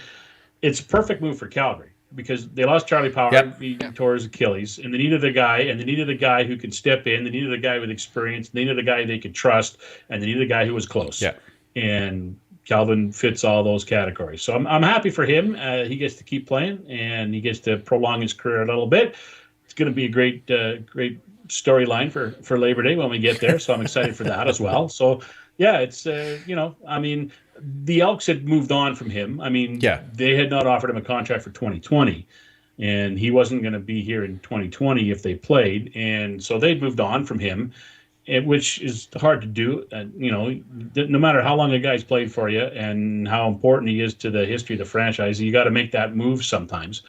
it's a perfect move for Calgary because they lost Charlie Power, he tore his Achilles, and they needed a guy who could step in. They needed a guy with experience. They needed a guy they could trust, and they needed a guy who was close. Yeah. And Calvin fits all those categories. So I'm happy for him. He gets to keep playing, and he gets to prolong his career a little bit. It's going to be a great storyline for Labor Day when we get there. So I'm excited for that as well. So, yeah, it's, the Elks had moved on from him. They had not offered him a contract for 2020, and he wasn't going to be here in 2020 if they played. And so they'd moved on from him, which is hard to do. No matter how long a guy's played for you and how important he is to the history of the franchise, you got to make that move sometimes.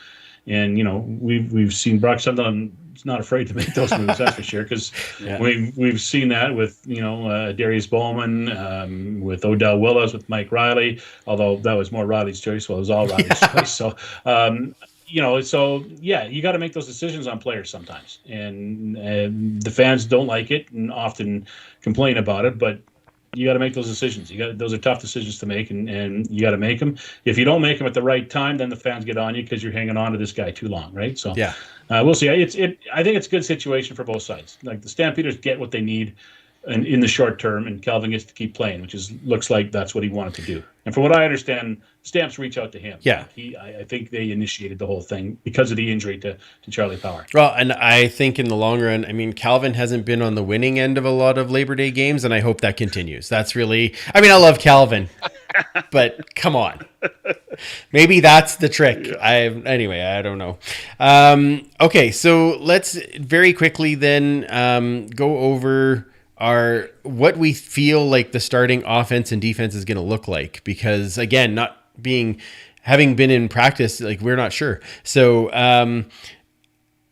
And we've seen Brock Sunderland is not afraid to make those moves, that's for sure. Because we've seen that with Darius Bowman, with Odell Willis, with Mike Riley. Although that was more Riley's choice, well, it was all Riley's choice. So you got to make those decisions on players sometimes, and the fans don't like it and often complain about it, but you got to make those decisions. Those are tough decisions to make, and you got to make them. If you don't make them at the right time, then the fans get on you because you're hanging on to this guy too long, right? So we'll see. I think it's a good situation for both sides. Like the Stampeders get what they need in the short term, and Calvin gets to keep playing, which looks like that's what he wanted to do. And from what I understand, Stamps reach out to him. Yeah, I think they initiated the whole thing because of the injury to Charlie Power. Well, and I think in the long run, Calvin hasn't been on the winning end of a lot of Labor Day games, and I hope that continues. That's really, I love Calvin, but come on, maybe that's the trick. Yeah. I don't know. Okay, so let's very quickly then go over what we feel like the starting offense and defense is going to look like, because again, having been in practice, like we're not sure. So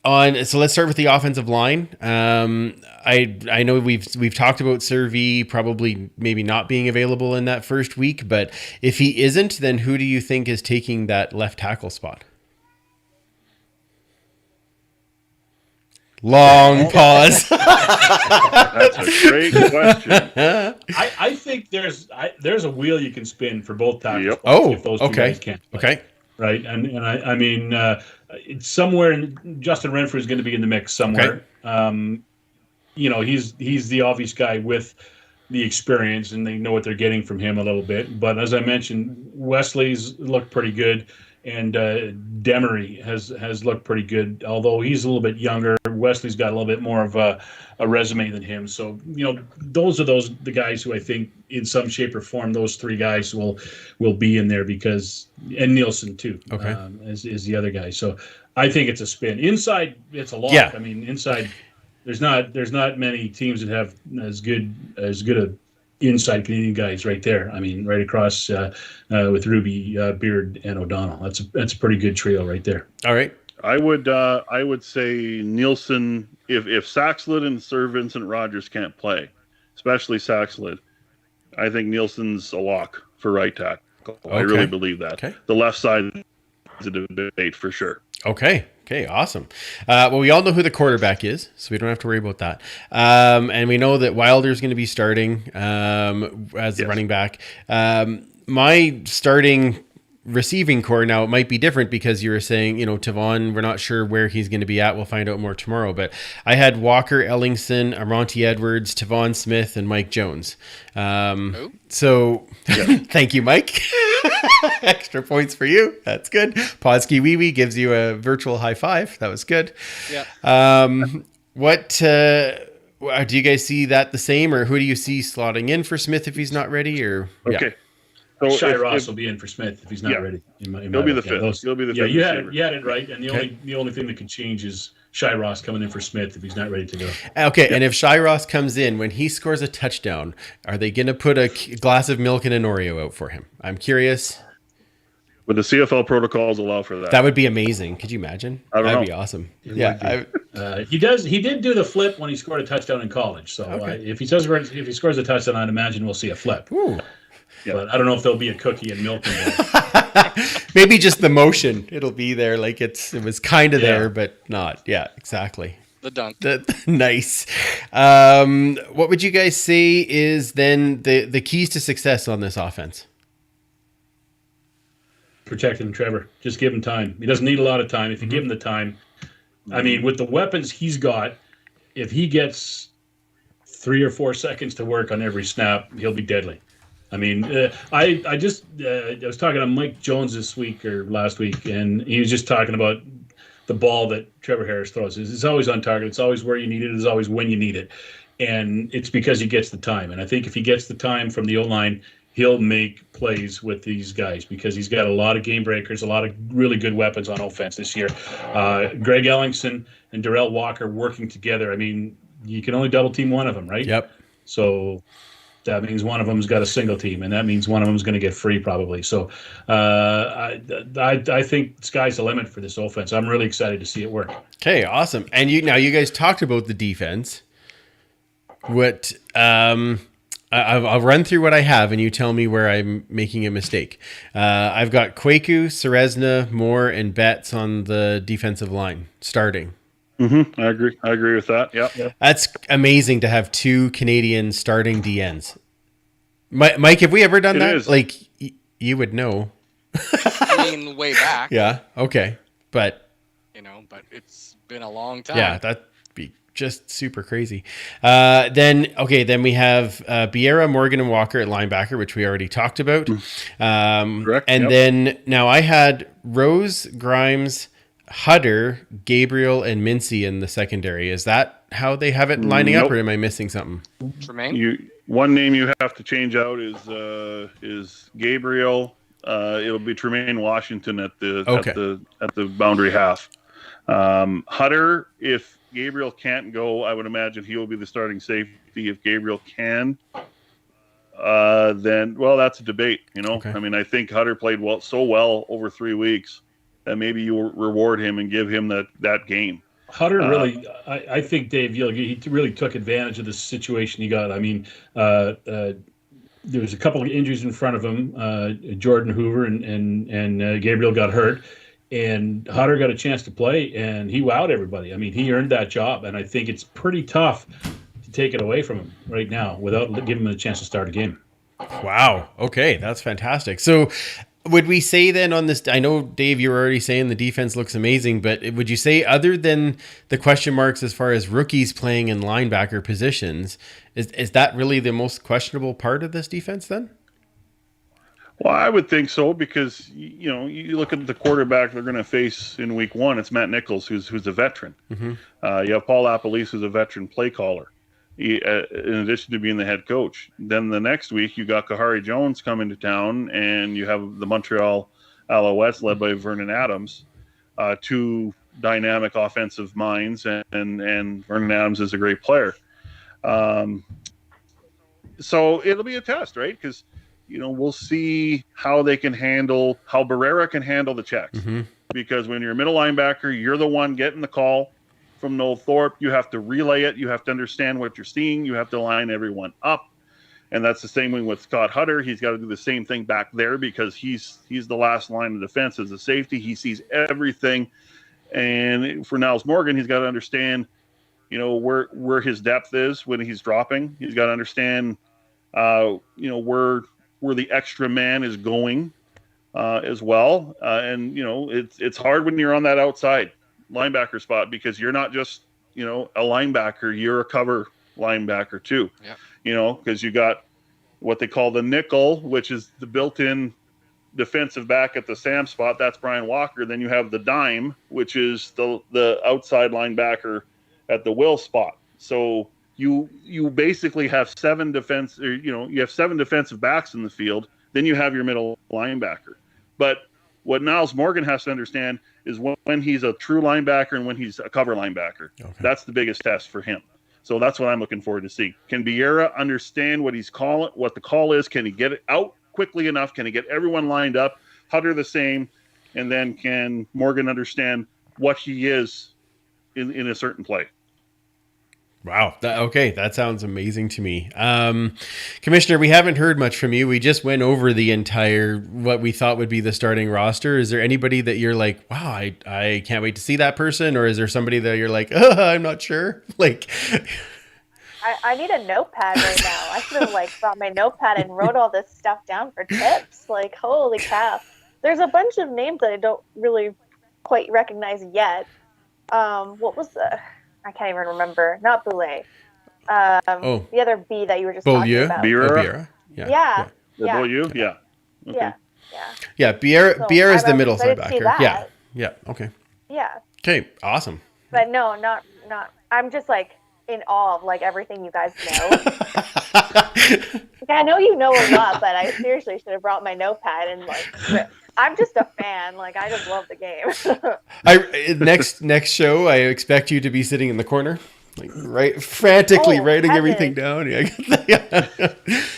so let's start with the offensive line. I know we've talked about Servy probably maybe not being available in that first week, but if he isn't, then who do you think is taking that left tackle spot? Long pause. That's a great question. I think there's a wheel you can spin for both tackles. If those two guys can't play. Okay. right? And I mean, it's somewhere Justin Renfrew is going to be in the mix somewhere. Okay. He's the obvious guy with the experience, and they know what they're getting from him a little bit. But as I mentioned, Wesley's looked pretty good, and Demery has looked pretty good. Although he's a little bit younger, Wesley's got a little bit more of a resume than him. So those are the guys who I think in some shape or form those three guys will be in there and Nielsen too. Okay, is the other guy. So I think it's a spin. Inside, it's a lock. Yeah. I mean, inside. There's not many teams that have as good a inside Canadian guys right there. I mean, right across with Ruby, Beard, and O'Donnell. That's a pretty good trio right there. All right. I would say Nielsen if Saxlid and Sir Vincent Rogers can't play, especially Saxlid. I think Nielsen's a lock for right tackle. Okay. I really believe that. Okay. The left side is a debate for sure. Okay, awesome. Well, we all know who the quarterback is, so we don't have to worry about that. And we know that Wilder's going to be starting as the running back. My starting receiving core now, it might be different because you were saying, Tavon, we're not sure where he's going to be at. We'll find out more tomorrow. But I had Walker, Ellingson, Ernest Edwards, Tavon Smith, and Mike Jones. So thank you, Mike. Extra points for you. That's good. Podski Wee Wee gives you a virtual high five. That was good. Yeah. What do you guys see that the same, or who do you see slotting in for Smith if he's not ready? Or okay. So Shai Ross will be in for Smith if he's not ready. He'll be the fifth. He'll be the fifth. You had it right. And the only thing that could change is Shai Ross coming in for Smith if he's not ready to go. Okay, and if Shai Ross comes in, when he scores a touchdown, are they going to put a glass of milk and an Oreo out for him? I'm curious. Would the CFL protocols allow for that? That would be amazing. Could you imagine? That'd be awesome. He did do the flip when he scored a touchdown in college. So if he scores a touchdown, I'd imagine we'll see a flip. Ooh. Yeah. But I don't know if there'll be a cookie and milk in Maybe just the motion. It'll be there like it was kind of there, but not. Yeah, exactly. The dunk. Nice. What would you guys say is then the keys to success on this offense? Protect him, Trevor. Just give him time. He doesn't need a lot of time. If you give him the time, I mean, with the weapons he's got, if he gets 3 or 4 seconds to work on every snap, he'll be deadly. I mean, I was talking to Mike Jones this week or last week, and he was just talking about the ball that Trevor Harris throws. It's always on target. It's always where you need it. It's always when you need it. And it's because he gets the time. And I think if he gets the time from the O-line, he'll make plays with these guys because he's got a lot of game breakers, a lot of really good weapons on offense this year. Greg Ellingson and Darrell Walker working together. I mean, you can only double team one of them, right? Yep. So that means one of them's got a single team, and that means one of them's going to get free probably. So I think sky's the limit for this offense. I'm really excited to see it work. Okay, awesome. And you guys talked about the defense. What I'll run through what I have, and you tell me where I'm making a mistake. I've got Kwaku, Serezna, Moore, and Betts on the defensive line starting. Mm-hmm. I agree with that. Yeah. That's amazing to have 2 Canadian starting DNs. Mike, have we ever done that? Is. Like, you would know. I mean, way back. Yeah. Okay. But it's been a long time. Yeah, that'd be just super crazy. Then we have Biera, Morgan, and Walker at linebacker, which we already talked about. Correct. And then now I had Rose, Grimes, Hutter, Gabriel, and Mincy in the secondary. Is that how they have it lining up, or am I missing something? Tremaine? One name you have to change out is Gabriel. It'll be Tremaine Washington at the boundary half. Hutter, if Gabriel can't go, I would imagine he will be the starting safety. If Gabriel can, then that's a debate. Okay. I mean, I think Hutter played so well over 3 weeks that maybe you reward him and give him that game. Hutter really, I think, Dave, he really took advantage of the situation he got. I mean, there was a couple of injuries in front of him. Jordan Hoover and Gabriel got hurt, and Hutter got a chance to play, and he wowed everybody. I mean, he earned that job, and I think it's pretty tough to take it away from him right now without giving him a chance to start a game. Wow. Okay, that's fantastic. So Would we say then on this, I know, Dave, you were already saying the defense looks amazing, but would you say other than the question marks as far as rookies playing in linebacker positions, is that really the most questionable part of this defense then? Well, I would think so because, you know, you look at the quarterback they're going to face in week one. It's Matt Nichols, who's a veteran. Mm-hmm. You have Paul Appolise, who's a veteran play caller, in addition to being the head coach. Then the next week, you got Kahari Jones coming to town, and you have the Montreal Alouettes led by Vernon Adams, two dynamic offensive minds, and Vernon Adams is a great player. So it'll be a test, right? Because you know, we'll see how Barrera can handle the checks. Mm-hmm. Because when you're a middle linebacker, you're the one getting the call from Noel Thorpe. You have to relay it. You have to understand what you're seeing. You have to line everyone up. And that's the same thing with Scott Hutter. He's got to do the same thing back there because he's the last line of defense as a safety. He sees everything. And for Niles Morgan, he's got to understand, you know, where his depth is when he's dropping. He's got to understand, you know, where the extra man is going as well. And, you know, it's hard when you're on that outside linebacker spot because you're not just, you know, a linebacker, you're a cover linebacker too. Yep. You know, because you got what they call the nickel, which is the built-in defensive back at the Sam spot. That's Brian Walker. Then you have the dime, which is the outside linebacker at the will spot. So you basically have seven defensive backs in the field. Then you have your middle linebacker. But what Niles Morgan has to understand is when he's a true linebacker and when he's a cover linebacker. Okay. That's the biggest test for him. So that's what I'm looking forward to see. Can Barrera understand what the call is? Can he get it out quickly enough? Can he get everyone lined up? Hutter the same. And then can Morgan understand what he is in a certain play? Wow. Okay. That sounds amazing to me. Commissioner, we haven't heard much from you. We just went over the entire, what we thought would be the starting roster. Is there anybody that you're like, wow, I can't wait to see that person? Or is there somebody that you're like, I'm not sure? Like, I need a notepad right now. I should have got my notepad and wrote all this stuff down for tips. Like, holy cow. There's a bunch of names that I don't really quite recognize yet. What was I can't even remember. Not Boulay. The other B that you were just talking about. Barrera? Yeah. Beaulieu? Yeah. Okay. Yeah, Barrera is the middle linebacker. Yeah. Okay. Yeah. Okay. Awesome. But no, not. I'm just in awe of everything you guys know. I know you know a lot, but I seriously should have brought my notepad and I'm just a fan. I just love the game. Next show, I expect you to be sitting in the corner, frantically writing everything down. Yeah.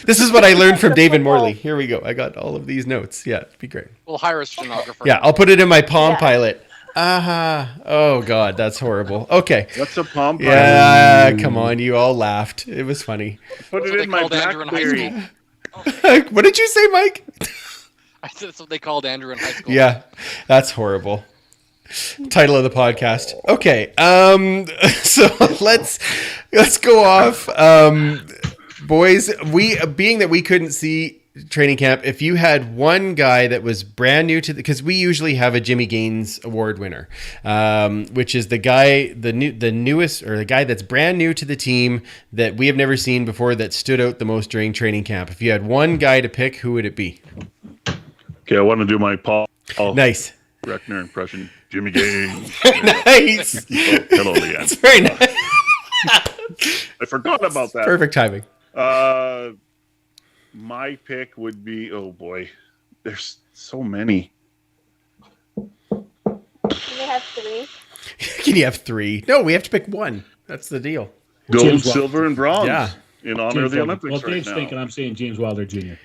This is what I learned from David Morley. Here we go. I got all of these notes. Yeah, it'd be great. We'll hire a stenographer. Yeah, I'll put it in my Palm Pilot. Oh God, that's horrible. Okay. What's a Palm Pilot? Yeah, come on. You all laughed. It was funny. Put it in my BlackBerry. What did you say, Mike? I said that's what they called Andrew in high school. Yeah, that's horrible. Title of the podcast. Okay, so let's go off, boys. Being that we couldn't see training camp, if you had one guy that was brand new to because we usually have a Jimmy Gaines Award winner, which is the guy, the newest, or the guy that's brand new to the team that we have never seen before that stood out the most during training camp. If you had one guy to pick, who would it be? Okay, I want to do my Paul nice Reckner impression. Jimmy Gaines. Nice. Hello, Leanne. That's very nice. I forgot about that. Perfect timing. My pick would be, oh boy, there's so many. Can you have three? Can you have three? No, we have to pick one. That's the deal. Gold, silver, and bronze. Yeah. In honor of the Olympics. Well, Dave's thinking I'm saying James Wilder Jr.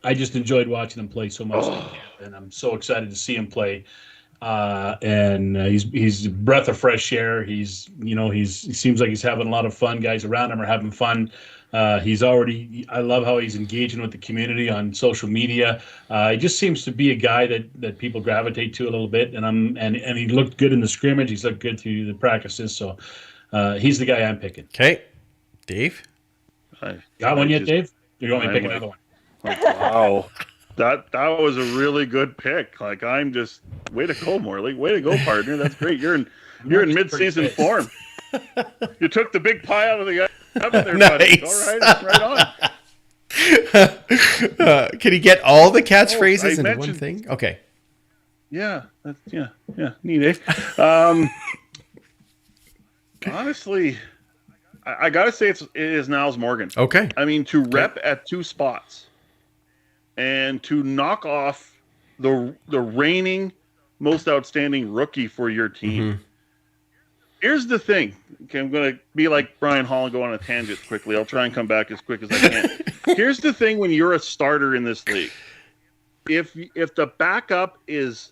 I just enjoyed watching him play so much, and I'm so excited to see him play. And he's a breath of fresh air. He seems like he's having a lot of fun. Guys around him are having fun. I love how he's engaging with the community on social media. He just seems to be a guy that people gravitate to a little bit. And he looked good in the scrimmage. He's looked good through the practices. So he's the guy I'm picking. Okay, Dave. Got one yet, Dave? You want me to pick another one? Wow. That was a really good pick. Like, I'm just way to go, Morley. Way to go, partner. That's great. You're in mid-season form. You took the big pie out of the oven there, buddy. Nice. All right, right on. Can he get all the catchphrases into one thing? Okay. Yeah, neat, eh? Honestly, I gotta say it is Niles Morgan. Okay. I mean, to rep at two spots and to knock off the reigning most outstanding rookie for your team. Mm-hmm. Here's the thing. Okay, I'm gonna be like Brian Hall and go on a tangent quickly. I'll try and come back as quick as I can. Here's the thing: when you're a starter in this league, if the backup is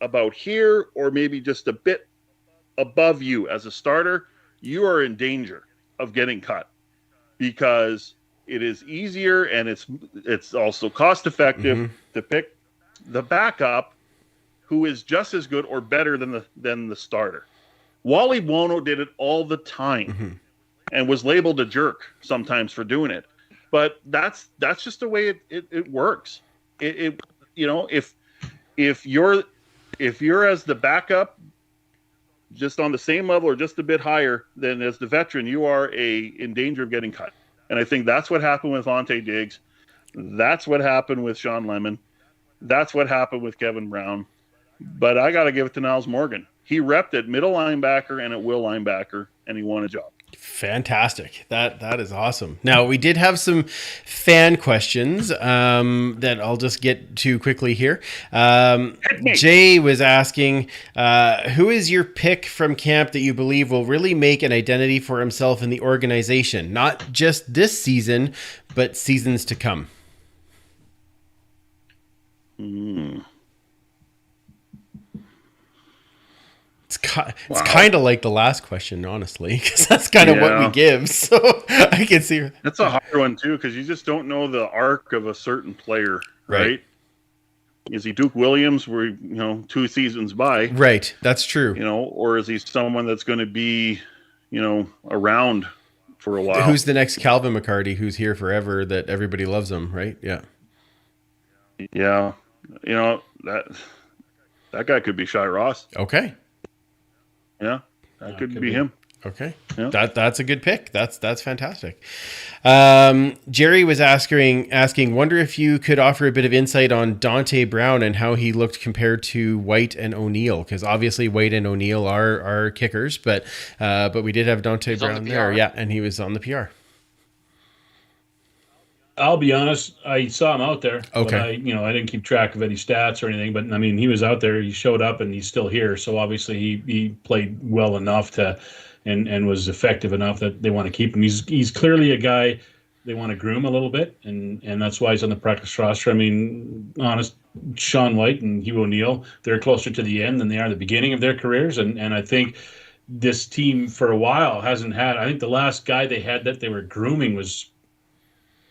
about here or maybe just a bit above you as a starter, you are in danger of getting cut because it is easier and it's also cost effective to pick the backup who is just as good or better than the starter. Wally Buono did it all the time and was labeled a jerk sometimes for doing it, but that's just the way it works. If you're as the backup just on the same level or just a bit higher than as the veteran, you are in danger of getting cut. And I think that's what happened with Vontae Diggs. That's what happened with Sean Lemon. That's what happened with Kevin Brown. But I got to give it to Niles Morgan. He repped at middle linebacker and at will linebacker, and he won a job. Fantastic. That is awesome. Now, we did have some fan questions that I'll just get to quickly here. Jay was asking, who is your pick from camp that you believe will really make an identity for himself in the organization? Not just this season, but seasons to come. It's kind of like the last question, honestly, because that's kind of what we give. So I can see that's a hard one too, because you just don't know the arc of a certain player, right? Is he Duke Williams, where 2 seasons by? Right, that's true. Or is he someone that's going to be, around for a while? Who's the next Calvin McCarty? Who's here forever? That everybody loves him, right? Yeah. Yeah, that guy could be Shai Ross. Okay. Yeah, that could be him. Okay, yeah. That's a good pick. That's fantastic. Jerry was asking, wonder if you could offer a bit of insight on Dante Brown and how he looked compared to White and O'Neill, because obviously White and O'Neill are kickers, but we did have Dante Brown there, yeah, and he was on the PR. I'll be honest, I saw him out there. Okay. I didn't keep track of any stats or anything, but I mean, he was out there, he showed up, and he's still here. So obviously he played well enough and was effective enough that they want to keep him. He's clearly a guy they want to groom a little bit, and that's why he's on the practice roster. I mean, honest, Sean White and Hugh O'Neill, they're closer to the end than they are the beginning of their careers, and I think this team for a while hasn't had. I think the last guy they had that they were grooming was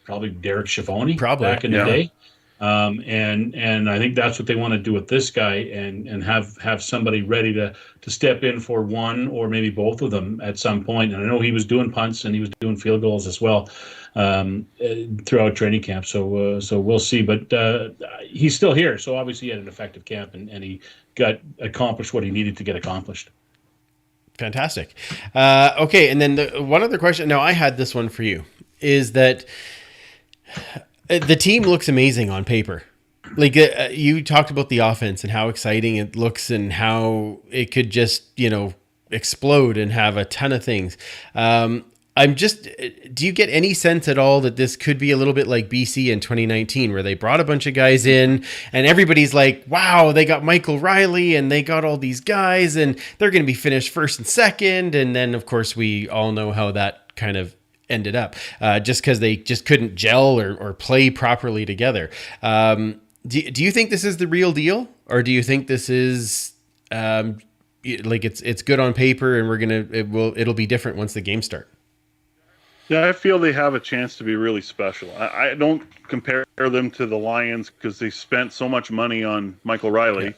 probably Derek Schiavone back in the day. And I think that's what they want to do with this guy and have somebody ready to step in for one or maybe both of them at some point. And I know he was doing punts and he was doing field goals as well throughout training camp. So we'll see. But he's still here. So obviously he had an effective camp and he accomplished what he needed to get accomplished. Fantastic. Okay. And then one other question. Now I had this one for you, is that the team looks amazing on paper. Like you talked about the offense and how exciting it looks and how it could just, explode and have a ton of things. Do you get any sense at all that this could be a little bit like BC in 2019, where they brought a bunch of guys in and everybody's like, wow, they got Michael Riley and they got all these guys and they're going to be finished first and second. And then of course we all know how that kind of ended up just because they just couldn't gel or play properly together. Do you think this is the real deal, or do you think this is like it's good on paper and it'll be different once the games start? Yeah, I feel they have a chance to be really special. I don't compare them to the Lions because they spent so much money on Michael Riley,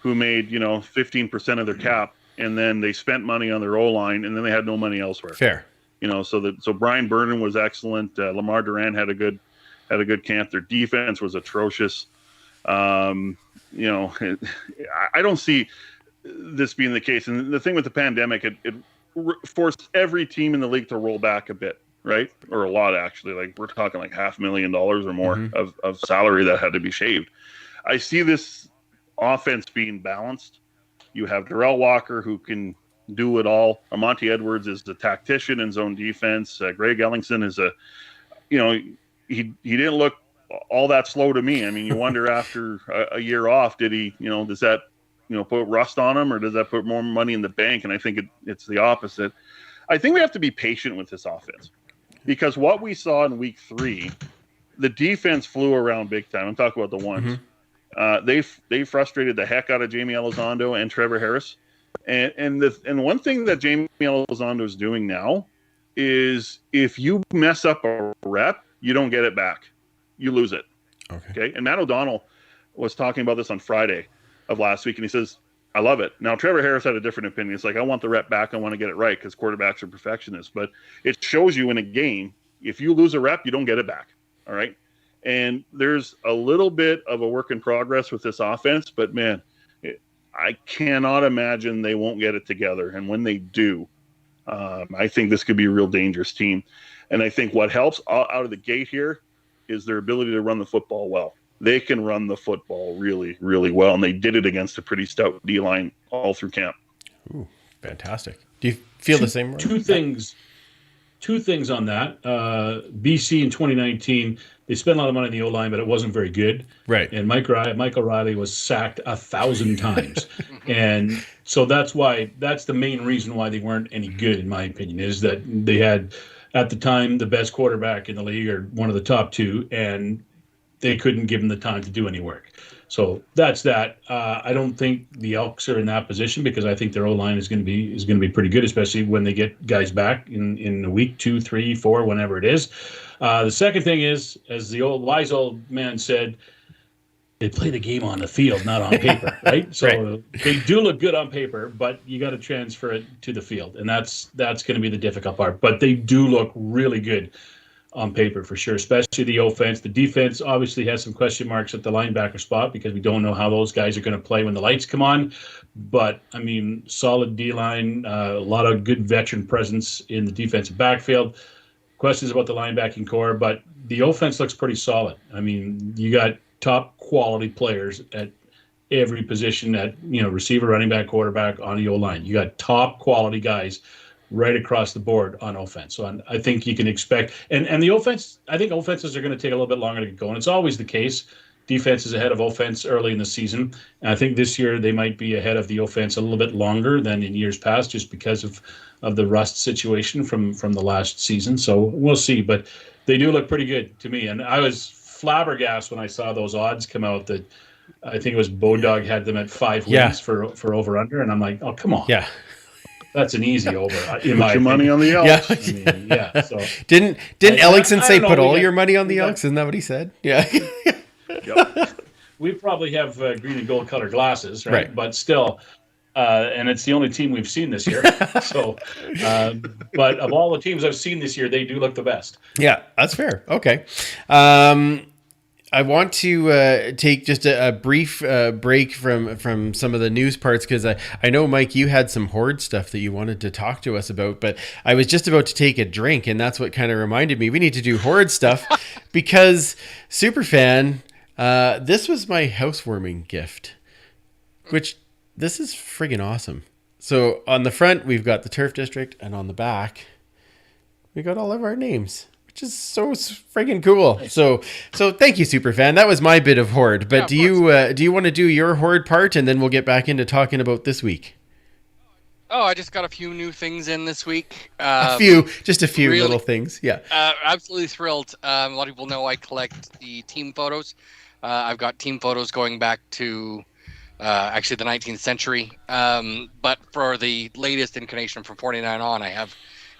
who made 15% of their cap, and then they spent money on their O-line, and then they had no money elsewhere. Fair. So Brian Burton was excellent. Lamar Durant had a had a good camp. Their defense was atrocious. I don't see this being the case. And the thing with the pandemic, it forced every team in the league to roll back a bit, right? Or a lot, actually. Like, we're talking like $500,000 or more of salary that had to be shaved. I see this offense being balanced. You have Darrell Walker, who can do it all. Monty Edwards is the tactician in zone defense. Greg Ellingson is he didn't look all that slow to me. I mean, you wonder after a year off, did he, does that, put rust on him, or does that put more money in the bank? And I think it's the opposite. I think we have to be patient with this offense, because what we saw in week 3, the defense flew around big time. I'm talking about the ones. They frustrated the heck out of Jamie Elizondo and Trevor Harris. And one thing that Jamie Elizondo is doing now is, if you mess up a rep, you don't get it back. You lose it. Okay. And Matt O'Donnell was talking about this on Friday of last week, and he says, I love it. Now, Trevor Harris had a different opinion. It's like, I want the rep back. I want to get it right, because quarterbacks are perfectionists. But it shows you in a game, if you lose a rep, you don't get it back. All right. And there's a little bit of a work in progress with this offense, but man, I cannot imagine they won't get it together. And when they do, I think this could be a real dangerous team. And I think what helps out of the gate here is their ability to run the football well. They can run the football really, really well, and they did it against a pretty stout D-line all through camp. Ooh, fantastic. Do you feel the same way? Two things on that. BC in 2019, they spent a lot of money on the O-line, but it wasn't very good. Right. And Mike O'Reilly was sacked 1,000 times. And so that's the main reason why they weren't any good, in my opinion, is that they had, at the time, the best quarterback in the league, or one of the top 2, and they couldn't give him the time to do any work. So that's that. I don't think the Elks are in that position, because I think their O-line is going to be pretty good, especially when they get guys back in a week, 2, 3, 4, whenever it is. The second thing is, as the wise old man said, they play the game on the field, not on paper, right? So They do look good on paper, but you got to transfer it to the field, and that's going to be the difficult part. But they do look really good on paper, for sure, especially the offense. The defense obviously has some question marks at the linebacker spot, because we don't know how those guys are going to play when the lights come on. But, I mean, solid D-line, a lot of good veteran presence in the defensive backfield. Questions about the linebacking core, but the offense looks pretty solid. I mean, you got top quality players at every position, at receiver, running back, quarterback, on the O-line. You got top quality guys right across the board on offense. So I think you can expect, and the offense, I think offenses are going to take a little bit longer to get going. It's always the case. Defense is ahead of offense early in the season. And I think this year they might be ahead of the offense a little bit longer than in years past, just because of the rust situation from the last season. So we'll see, but they do look pretty good to me. And I was flabbergasted when I saw those odds come out that I think it was Bodog had them at 5 wins for over under. And I'm like, oh, come on. Yeah. That's an easy over. Put your money on the Elks. Yeah. I mean, yeah. So Didn't Ellingson say put all your money on the got- Elks? Isn't that what he said? Yeah. Yep. we probably have green and gold colored glasses, right? Right. But still, and it's the only team we've seen this year. So, but of all the teams I've seen this year, they do look the best. Yeah, that's fair. Okay. I want to take just a brief break from some of the news parts, because I know, Mike, you had some Horde stuff that you wanted to talk to us about, but I was just about to take a drink, and that's what kind of reminded me we need to do Horde stuff because Superfan, this was my housewarming gift, which this is friggin' awesome. So on the front, we've got the Turf District, and on the back, we got all of our names, which is so friggin' cool. Nice. So thank you, Superfan. That was my bit of Horde. But yeah, do you want to do your Horde part, and then we'll get back into talking about this week? Oh, I just got a few new things in this week. Just a few really, little things. Yeah. Absolutely thrilled. A lot of people know I collect the team photos. I've got team photos going back to actually the 19th century. But for the latest incarnation from 49 on, I have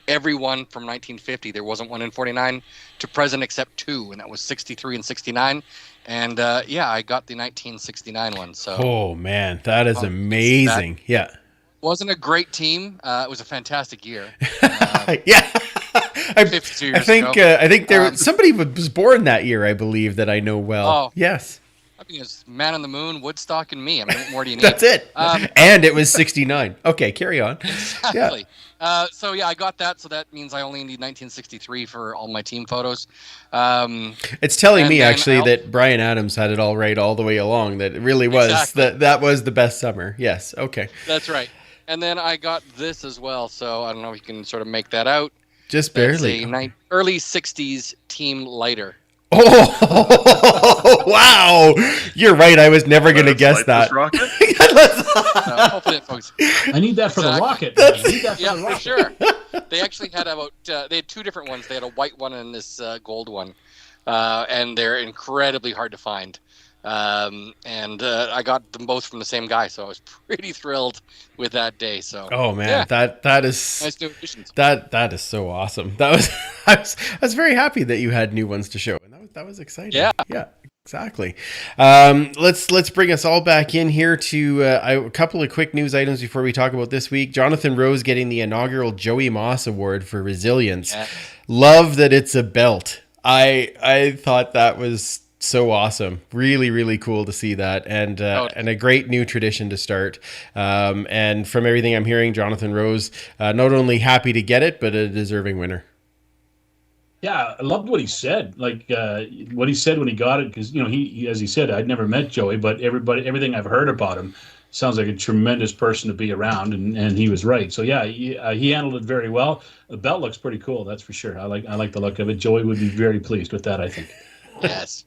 everyone from 1950. There wasn't one in 49 to present except 2, and that was 63 and 69. And yeah, I got the 1969 one. So oh man, that is amazing. Yeah. Wasn't a great team. It was a fantastic year. Yeah. I 52 years think ago. I think somebody was born that year, I believe, that I know well. Oh. Yes. I think it's Man on the Moon, Woodstock, and me. I mean, what more do you need? That's it. And it was 69. Okay, carry on. Exactly. So yeah, I got that. So that means I only need 1963 for all my team photos. It's telling me then actually that Bryan Adams had it all right all the way along. That it really was Exactly. that was the best summer. Yes. Okay. That's right. And then I got this as well. So I don't know if you can sort of make that out. Just That's barely. a early 60s team lighter. Oh, wow. You're right. I was never going to guess Light that. this rocket? So hopefully it folks. I need that for the Exactly. rocket. I need that for Yeah, the for rocket. sure. They actually had they had two different ones. They had a white one and this gold one, and they're incredibly hard to find. I got them both from the same guy, so I was pretty thrilled with that day. So Oh man, yeah, that is nice new additions. that is so awesome. That was I was very happy that you had new ones to show, and that was exciting. Yeah. Exactly. Let's bring us all back in here to a couple of quick news items before we talk about this week. Jonathan Rose getting the inaugural Joey Moss Award for resilience. Yeah. Love that it's a belt. I thought that was so awesome. Really, really cool to see that, and a great new tradition to start. And from everything I'm hearing, Jonathan Rose not only happy to get it, but a deserving winner. Yeah, I loved what he said. Like what he said when he got it, because he, as he said, I'd never met Joey, but everything I've heard about him sounds like a tremendous person to be around, and he was right. So yeah, he handled it very well. The belt looks pretty cool, that's for sure. I like the look of it. Joey would be very pleased with that, I think. Yes.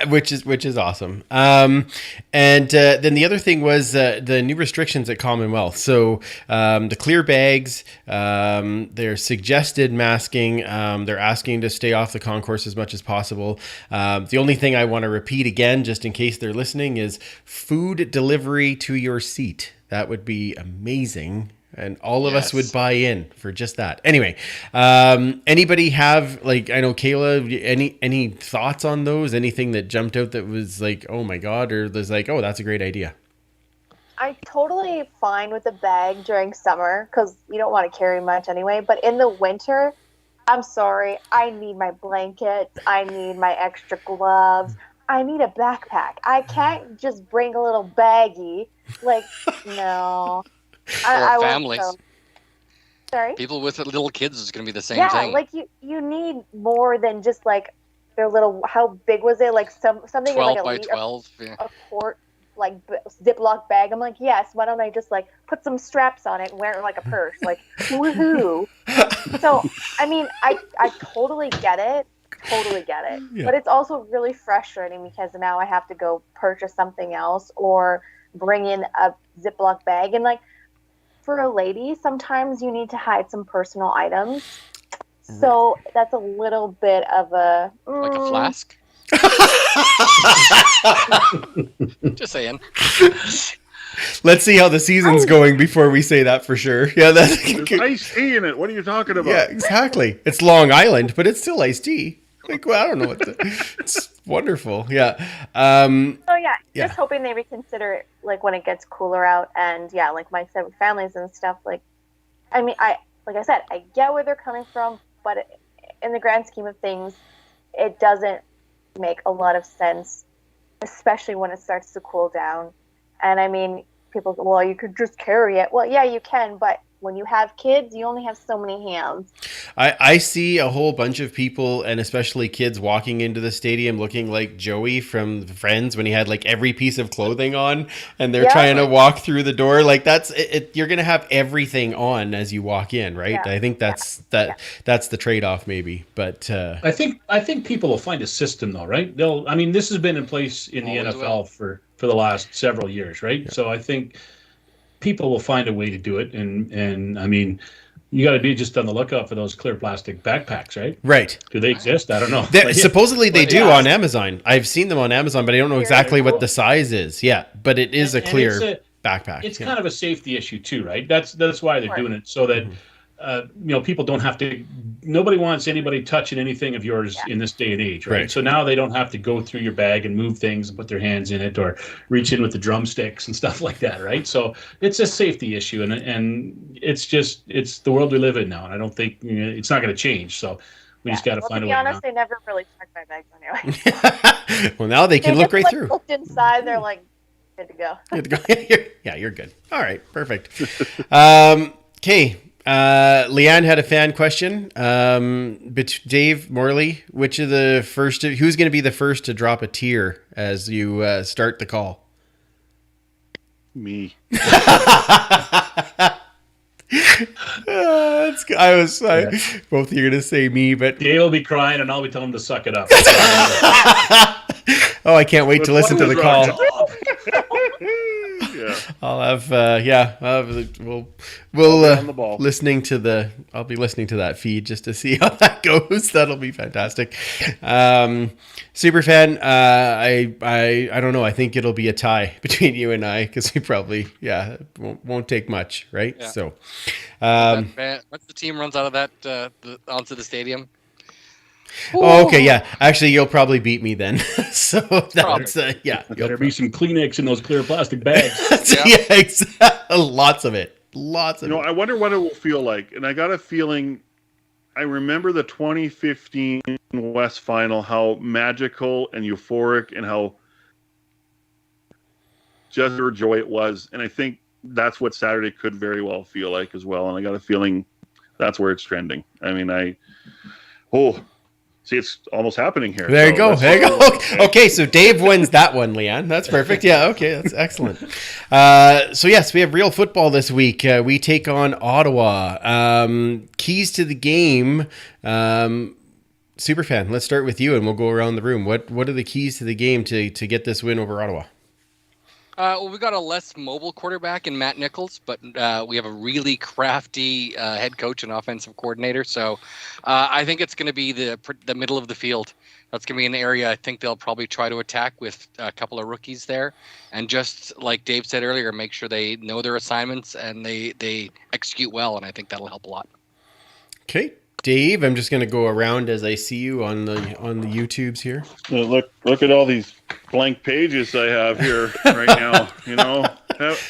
Which is awesome. Then the other thing was the new restrictions at Commonwealth. So the clear bags, their suggested masking, they're asking to stay off the concourse as much as possible. The only thing I want to repeat again, just in case they're listening, is food delivery to your seat. That would be amazing. And all of us would buy in for just that. Anyway, anybody have, like, I know Kayla, any thoughts on those? Anything that jumped out that was like, oh my God, or was like, oh, that's a great idea? I'm totally fine with the bag during summer because you don't want to carry much anyway. But in the winter, I'm sorry, I need my blankets. I need my extra gloves. I need a backpack. I can't just bring a little baggie. Like, no. Or families. Sorry? People with little kids is going to be the same Yeah, thing. like you need more than just like their little. How big was it? Like something 12 like by 12. Yeah. a quart like Ziploc bag. I'm like, yes. Why don't I just like put some straps on it and wear it like a purse? Like, woohoo! So I mean, I totally get it. Totally get it. Yeah. But it's also really frustrating because now I have to go purchase something else or bring in a Ziploc bag and like. For a lady, sometimes you need to hide some personal items. So that's a little bit of a... Like a flask? Just saying. Let's see how the season's going before we say that for sure. Yeah, that's There's iced tea in it. What are you talking about? yeah, exactly. It's Long Island, but it's still iced tea. Like, well, I don't know it's wonderful. Yeah. So just hoping they reconsider it, like when it gets cooler out, and yeah, like Mike said with families and stuff. Like, I mean, like I said, I get where they're coming from, but in the grand scheme of things, it doesn't make a lot of sense, especially when it starts to cool down. And I mean, people go, well, you could just carry it. Well, yeah, you can, but when you have kids, you only have so many hands. I see a whole bunch of people, and especially kids, walking into the stadium looking like Joey from Friends when he had like every piece of clothing on, and they're trying to walk through the door. Like that's it. You're gonna have everything on as you walk in, right? Yeah. I think that's the trade-off, maybe. But I think people will find a system, though, right? I mean, this has been in place in the NFL for the last several years, right? Yeah. So I think people will find a way to do it, and I mean, you got to be just on the lookout for those clear plastic backpacks, right? Right. Do they exist? I don't know. Supposedly they do on Amazon. I've seen them on Amazon, but I don't know exactly what the size is. Yeah, but it is a clear backpack. It's kind of a safety issue too, right? That's why they're doing it, so that people don't have to. Nobody wants anybody touching anything of yours in this day and age, right? So now they don't have to go through your bag and move things and put their hands in it or reach in with the drumsticks and stuff like that, right? So it's a safety issue, and it's the world we live in now, and I don't think it's not going to change. So we just got to find a way. To be honest, they never really check my bags anyway. Well, now they can look right through. Looked inside, they're like, good to go. Good to go. Yeah, you're good. All right, perfect. Okay. Leanne had a fan question. Dave, Morley, who's going to be the first to drop a tear as you start the call? Me. Both of you are going to say me, but Dave will be crying and I'll be telling him to suck it up. Oh, I can't wait to listen to the call. Yeah. I'll have I'll be listening to that feed just to see how that goes. That'll be fantastic. Superfan, I don't know. I think it'll be a tie between you and I because we probably won't take much, right? Yeah. So once the team runs out of that onto the stadium. Oh, okay, yeah. Actually, you'll probably beat me then. So that's Better be some Kleenex in those clear plastic bags. Exactly. Lots of it. I wonder what it will feel like. And I got a feeling. I remember the 2015 West Final, how magical and euphoric, and how just pure joy it was. And I think that's what Saturday could very well feel like as well. And I got a feeling that's where it's trending. I mean, see, it's almost happening here. There you go. Okay, so Dave wins that one, Leanne. That's perfect. Yeah, okay, that's excellent. So yes, we have real football this week. We take on Ottawa. Keys to the game. Superfan, let's start with you, and we'll go around the room. What are the keys to the game to get this win over Ottawa? Well, we got a less mobile quarterback in Matt Nichols, but we have a really crafty head coach and offensive coordinator. So I think it's going to be the middle of the field. That's going to be an area I think they'll probably try to attack with a couple of rookies there. And just like Dave said earlier, make sure they know their assignments and they execute well. And I think that'll help a lot. Okay. Dave, I'm just going to go around as I see you on the YouTubes here. Look at all these blank pages I have here right now.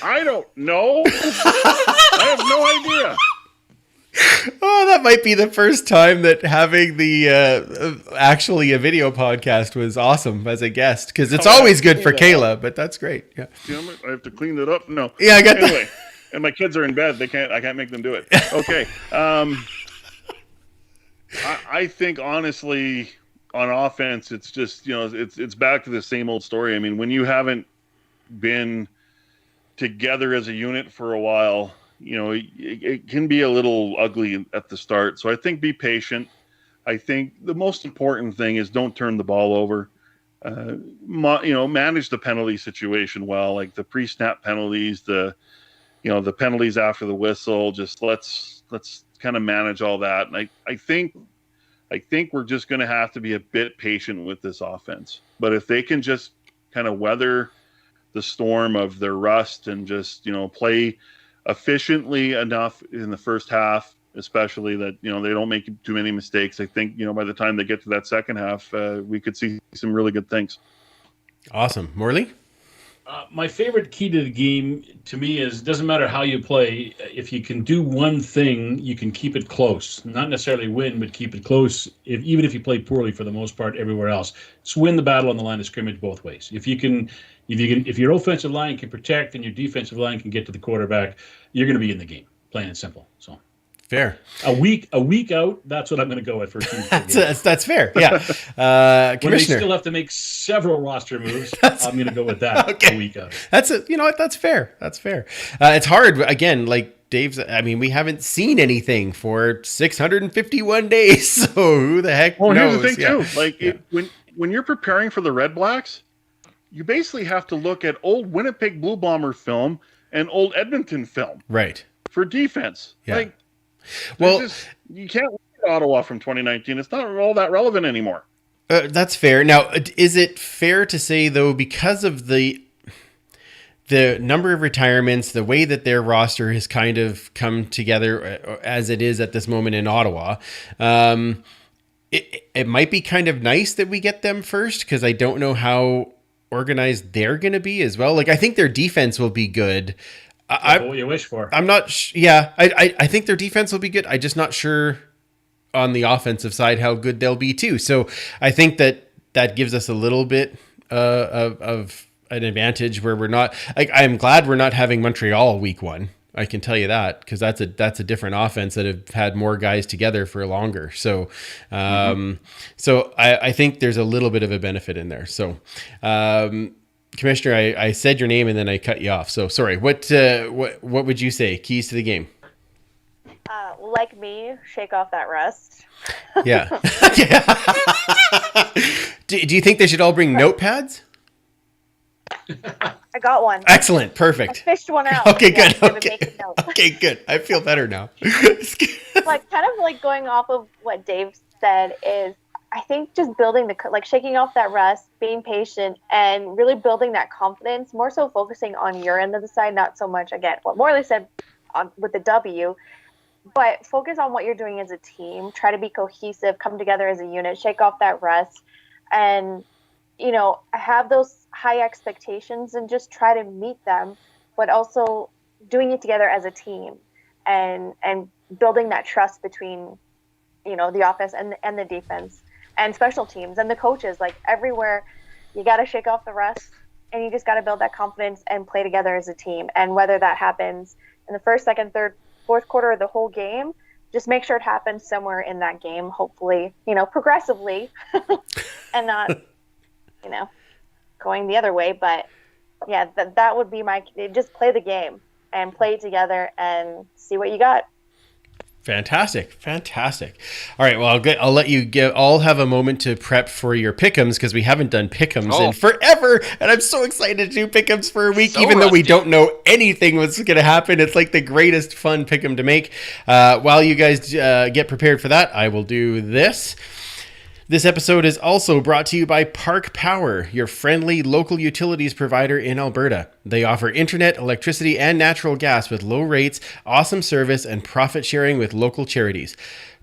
I don't know. I have no idea. Oh, that might be the first time that having the actually a video podcast was awesome as a guest, because it's always good for Kayla, but that's great. Yeah. Damn it, I have to clean that up. No. Yeah, I got anyway, that. And my kids are in bed. I can't make them do it. Okay. I think honestly, on offense, it's just it's back to the same old story. I mean, when you haven't been together as a unit for a while, it can be a little ugly at the start. So I think be patient. I think the most important thing is don't turn the ball over. Manage the penalty situation well, like the pre-snap penalties, the penalties after the whistle. Just let's kind of manage all that. And I think we're just going to have to be a bit patient with this offense. But if they can just kind of weather the storm of their rust and just, play efficiently enough in the first half, especially that, they don't make too many mistakes, I think, by the time they get to that second half, we could see some really good things. Awesome. Morley? My favorite key to the game, to me, is it doesn't matter how you play. If you can do one thing, you can keep it close. Not necessarily win, but keep it close. Even if you play poorly for the most part everywhere else, just win the battle on the line of scrimmage both ways. If your offensive line can protect and your defensive line can get to the quarterback, you're going to be in the game. Plain and simple. So. Fair. A week out. That's what I'm going to go with for that's fair. Yeah. When they still have to make several roster moves, I'm going to go with that. Okay. A week out. That's fair. That's fair. It's hard again. Like Dave's. I mean, we haven't seen anything for 651 days. So who the heck knows? Here's the thing too. Like when you're preparing for the Red Blacks, you basically have to look at old Winnipeg Blue Bomber film and old Edmonton film. Right. For defense. Yeah. You can't look at Ottawa from 2019. It's not all that relevant anymore. That's fair. Now, is it fair to say, though, because of the the number of retirements, the way that their roster has kind of come together as it is at this moment in Ottawa, it might be kind of nice that we get them first, because I don't know how organized they're going to be as well. Like, I think their defense will be good. What you wish for. I'm not. Yeah, I think their defense will be good. I'm just not sure on the offensive side how good they'll be too. So I think that gives us a little bit of an advantage where we're not. Like, I'm glad we're not having Montreal week 1. I can tell you that, because that's a different offense that have had more guys together for longer. So, so I think there's a little bit of a benefit in there. So, Commissioner, I said your name and then I cut you off. So sorry. What would you say? Keys to the game? Like me, shake off that rust. Yeah. Do you think they should all bring notepads? I got one. Excellent. I Perfect. fished one out. Okay, Yeah, good. I would Okay. make a note. Okay, good. I feel better now. Like, kind of like going off of what Dave said, is I think just building shaking off that rust, being patient, and really building that confidence, more so focusing on your end of the side, not so much, again, what Morley said with the W, but focus on what you're doing as a team. Try to be cohesive, come together as a unit, shake off that rust, and, have those high expectations and just try to meet them, but also doing it together as a team and building that trust between, the offense and the defense and special teams and the coaches. Like, everywhere, you got to shake off the rust, and you just got to build that confidence and play together as a team. And whether that happens in the first, second, third, fourth quarter of the whole game, just make sure it happens somewhere in that game, hopefully, progressively and not, going the other way. But yeah, that would be just play the game and play together and see what you got. Fantastic. All right. Well, I'll let you all have a moment to prep for your pick'ems, because we haven't done pick'ems in forever, and I'm so excited to do pick'ems for a week, even though we don't know anything what's going to happen. It's like the greatest fun pick'em to make. While you guys get prepared for that, I will do this. This episode is also brought to you by Park Power, your friendly local utilities provider in Alberta. They offer internet, electricity, and natural gas with low rates, awesome service, and profit sharing with local charities.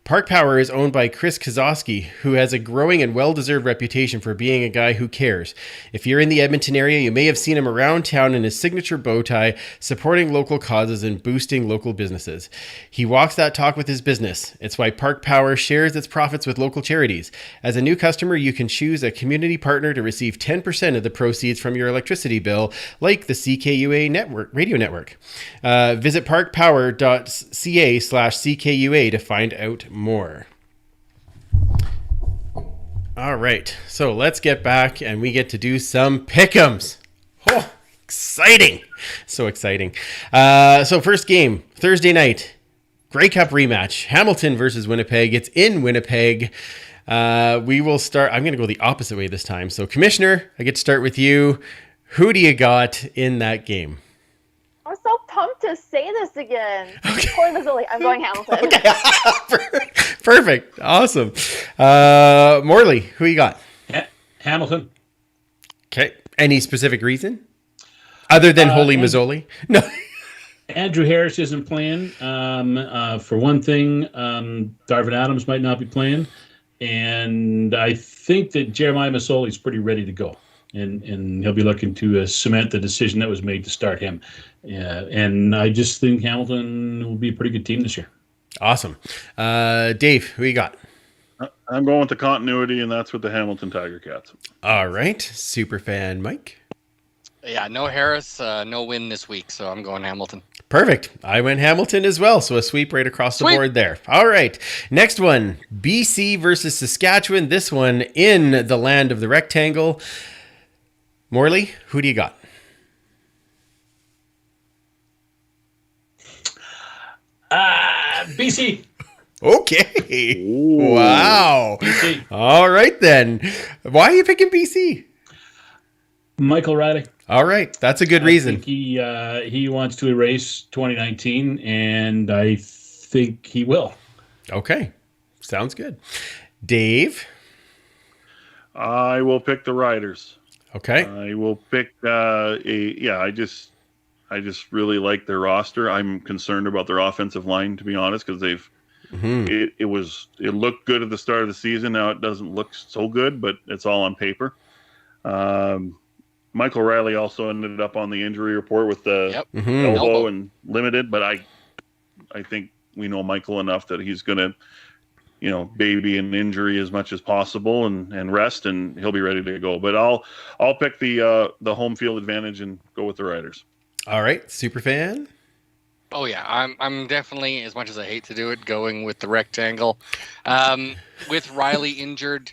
Park Power is owned by Chris Kozowski, who has a growing and well-deserved reputation for being a guy who cares. If you're in the Edmonton area, you may have seen him around town in his signature bow tie, supporting local causes and boosting local businesses. He walks that talk with his business. It's why Park Power shares its profits with local charities. As a new customer, you can choose a community partner to receive 10% of the proceeds from your electricity bill, like the CKUA radio network. Visit parkpower.ca/CKUA to find out more. All right, so let's get back and we get to do some pick'ems. Oh, exciting. So exciting. So first game, Thursday night, Grey Cup rematch, Hamilton versus Winnipeg. It's in Winnipeg. We will start, I'm going to go the opposite way this time. So Commissioner, I get to start with you. Who do you got in that game? I'm so pumped to say this again. Okay. Corey Mazzoli. I'm going Hamilton. Okay. Perfect. Awesome. Morley, who you got? Hamilton. Okay. Any specific reason? Other than Holy Mazzoli? No. Andrew Harris isn't playing. For one thing, Darvin Adams might not be playing. And I think that Jeremiah Mazzoli is pretty ready to go. And he'll be looking to cement the decision that was made to start him. And I just think Hamilton will be a pretty good team this year. Awesome. Dave, who you got? I'm going with the continuity, and that's with the Hamilton Tiger Cats. All right. Super fan Mike? Yeah, no Harris, no win this week, so I'm going Hamilton. Perfect. I went Hamilton as well, so a sweep right across the board there. All right. Next one, BC versus Saskatchewan. This one in the land of the rectangle. Morley, who do you got? BC. Okay. Ooh. Wow. BC. All right, then. Why are you picking BC? Michael Riley. All right. That's a good reason. I think he wants to erase 2019, and I think he will. Okay. Sounds good. Dave? I will pick the Riders. Okay. I will pick I just I just really like their roster. I'm concerned about their offensive line, to be honest, because they've it looked good at the start of the season. Now it doesn't look so good, but it's all on paper. Michael Riley also ended up on the injury report with the elbow and limited, but I think we know Michael enough that he's going to, baby an injury as much as possible and rest, and he'll be ready to go. But I'll pick the home field advantage and go with the Riders. All right, Superfan. Oh yeah, I'm definitely, as much as I hate to do it, going with the rectangle. With Riley injured,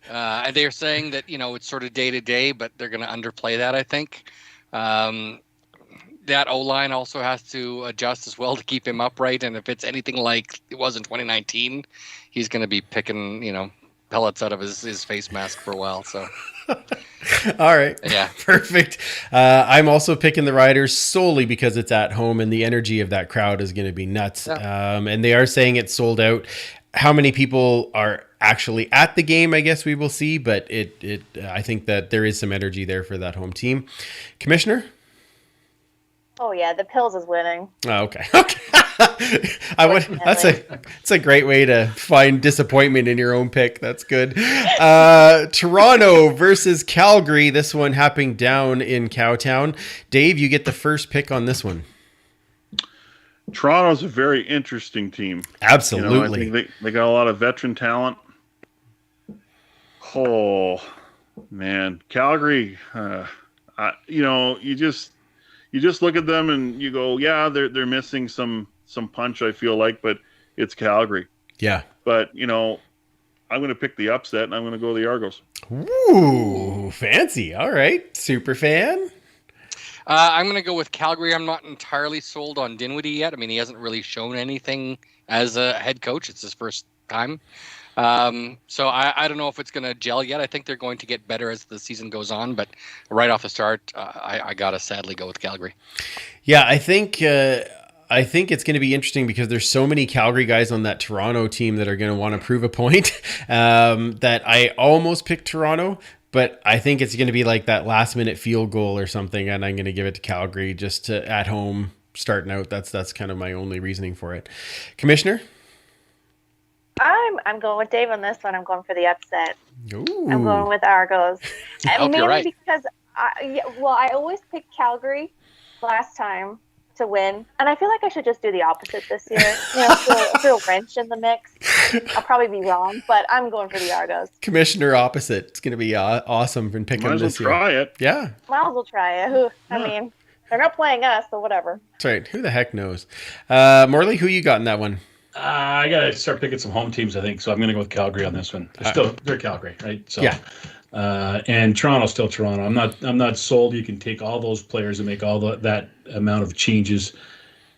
they're saying that it's sort of day to day, but they're going to underplay that, I think. That O-line also has to adjust as well to keep him upright, and if it's anything like it was in 2019, he's going to be picking pellets out of his face mask for a while. So. All right. Yeah. Perfect. I'm also picking the Riders solely because it's at home and the energy of that crowd is going to be nuts. Yeah. And they are saying it's sold out. How many people are actually at the game, I guess we will see, but I think that there is some energy there for that home team. Commissioner? Oh yeah, the Pills is winning. Oh, okay. That's a great way to find disappointment in your own pick. That's good. Toronto versus Calgary. This one happening down in Cowtown. Dave, you get the first pick on this one. Toronto's a very interesting team. Absolutely. I think they got a lot of veteran talent. Oh man, Calgary. You just look at them and you go, yeah, they're missing some punch, I feel like, but it's Calgary. Yeah. But, I'm going to pick the upset, and I'm going to go the Argos. Ooh, fancy. All right. Super fan. I'm going to go with Calgary. I'm not entirely sold on Dinwiddie yet. I mean, he hasn't really shown anything as a head coach. It's his first time. So I don't know if it's going to gel yet. I think they're going to get better as the season goes on, but right off the start, I got to sadly go with Calgary. Yeah, I think it's going to be interesting because there's so many Calgary guys on that Toronto team that are going to want to prove a point that I almost picked Toronto, but I think it's going to be like that last minute field goal or something, and I'm going to give it to Calgary just to at home starting out. That's kind of my only reasoning for it. Commissioner? I'm going with Dave on this one. I'm going for the upset. Ooh. I'm going with Argos. And mainly right. because I always pick Calgary last time to win, and I feel like I should just do the opposite this year. Throw a wrench in the mix. I'll probably be wrong, but I'm going for the Argos. Commissioner opposite. It's going to be awesome from picking this year. Try it. Yeah. Might as well try it. I mean, they're not playing us, so whatever. That's right. Who the heck knows? Morley, who you got in that one? I got to start picking some home teams, I think. So I'm going to go with Calgary on this one. They're Calgary, right? So, yeah. And Toronto's still Toronto. I'm not sold. You can take all those players and make all that amount of changes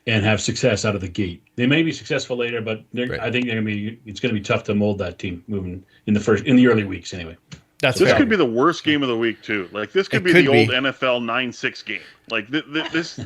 and have success out of the gate. They may be successful later, but I think it's going to be tough to mold that team moving in the early weeks anyway. This could be the worst game of the week too. Like this could be the old NFL 9-6 game. Like this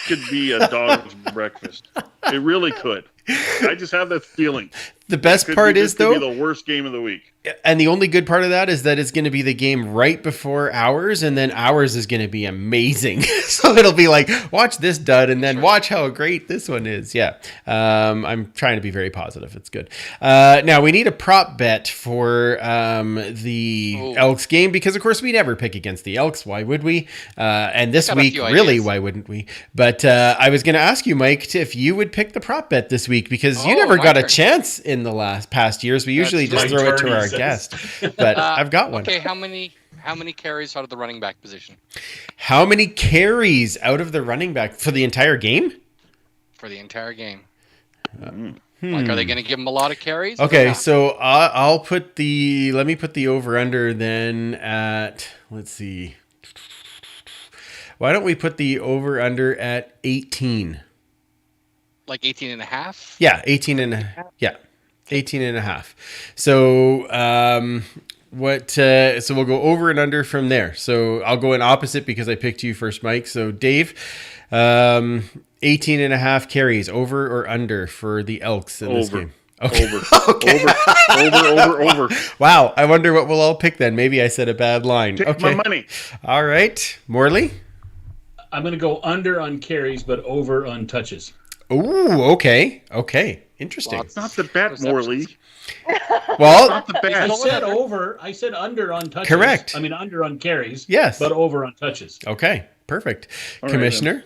could be a dog's breakfast. It really could. I just have that feeling. The best part is though, could be the worst game of the week. And the only good part of that is that it's going to be the game right before ours, and then ours is going to be amazing. So it'll be like, watch this dud, and then watch how great this one is. Yeah, I'm trying to be very positive. It's good. Now we need a prop bet for the Elks game because, of course, we never pick against the Elks. Why would we? And this week, really, why wouldn't we? But I was going to ask you, Mike, if you would pick the prop bet this week because you never got a chance in the past years. We usually just throw it to our guest, but I've got one. Okay, how many carries out of the running back position? How many carries out of the running back for the entire game? For the entire game. Like, are they going to give him a lot of carries? Okay, so let me put the over under then at, let's see. Why don't we put the over under at 18? Like 18 and a half? Yeah, 18 and a half. So, so we'll go over and under from there. So I'll go in opposite because I picked you first, Mike. So Dave, 18 and a half carries, over or under for the Elks in this game? Okay. Over. Wow. I wonder what we'll all pick then. Maybe I said a bad line. Take my money. All right. Morley? I'm going to go under on carries, but over on touches. Ooh, okay. Interesting. Lots. It's not the bet, Morley. Well, Not the I bet. said over. I said under on touches. Correct. I mean under on carries. Yes. But over on touches. okay, perfect. All right, Commissioner?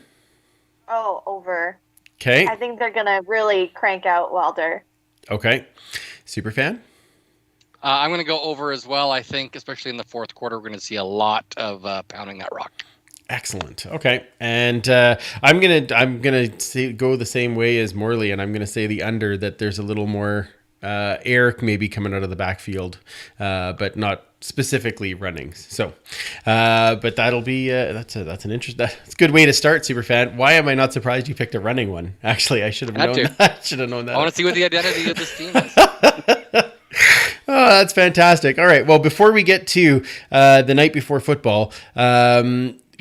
Oh, over. Okay. I think they're gonna really crank out Wilder. Okay. Superfan? I'm going to go over as well. I think, especially in the fourth quarter, we're going to see a lot of pounding that rock. Excellent. Okay, and I'm gonna go the same way as Morley, and I'm gonna say the under, that there's a little more air maybe coming out of the backfield, but not specifically running. So, but that'll be that's an interest. That's a good way to start, Superfan. Why am I not surprised you picked a running one? Actually, I should have known that. I should have known that. I want to see what the identity of this team is. Oh, that's fantastic. All right. Well, before we get to the night before football,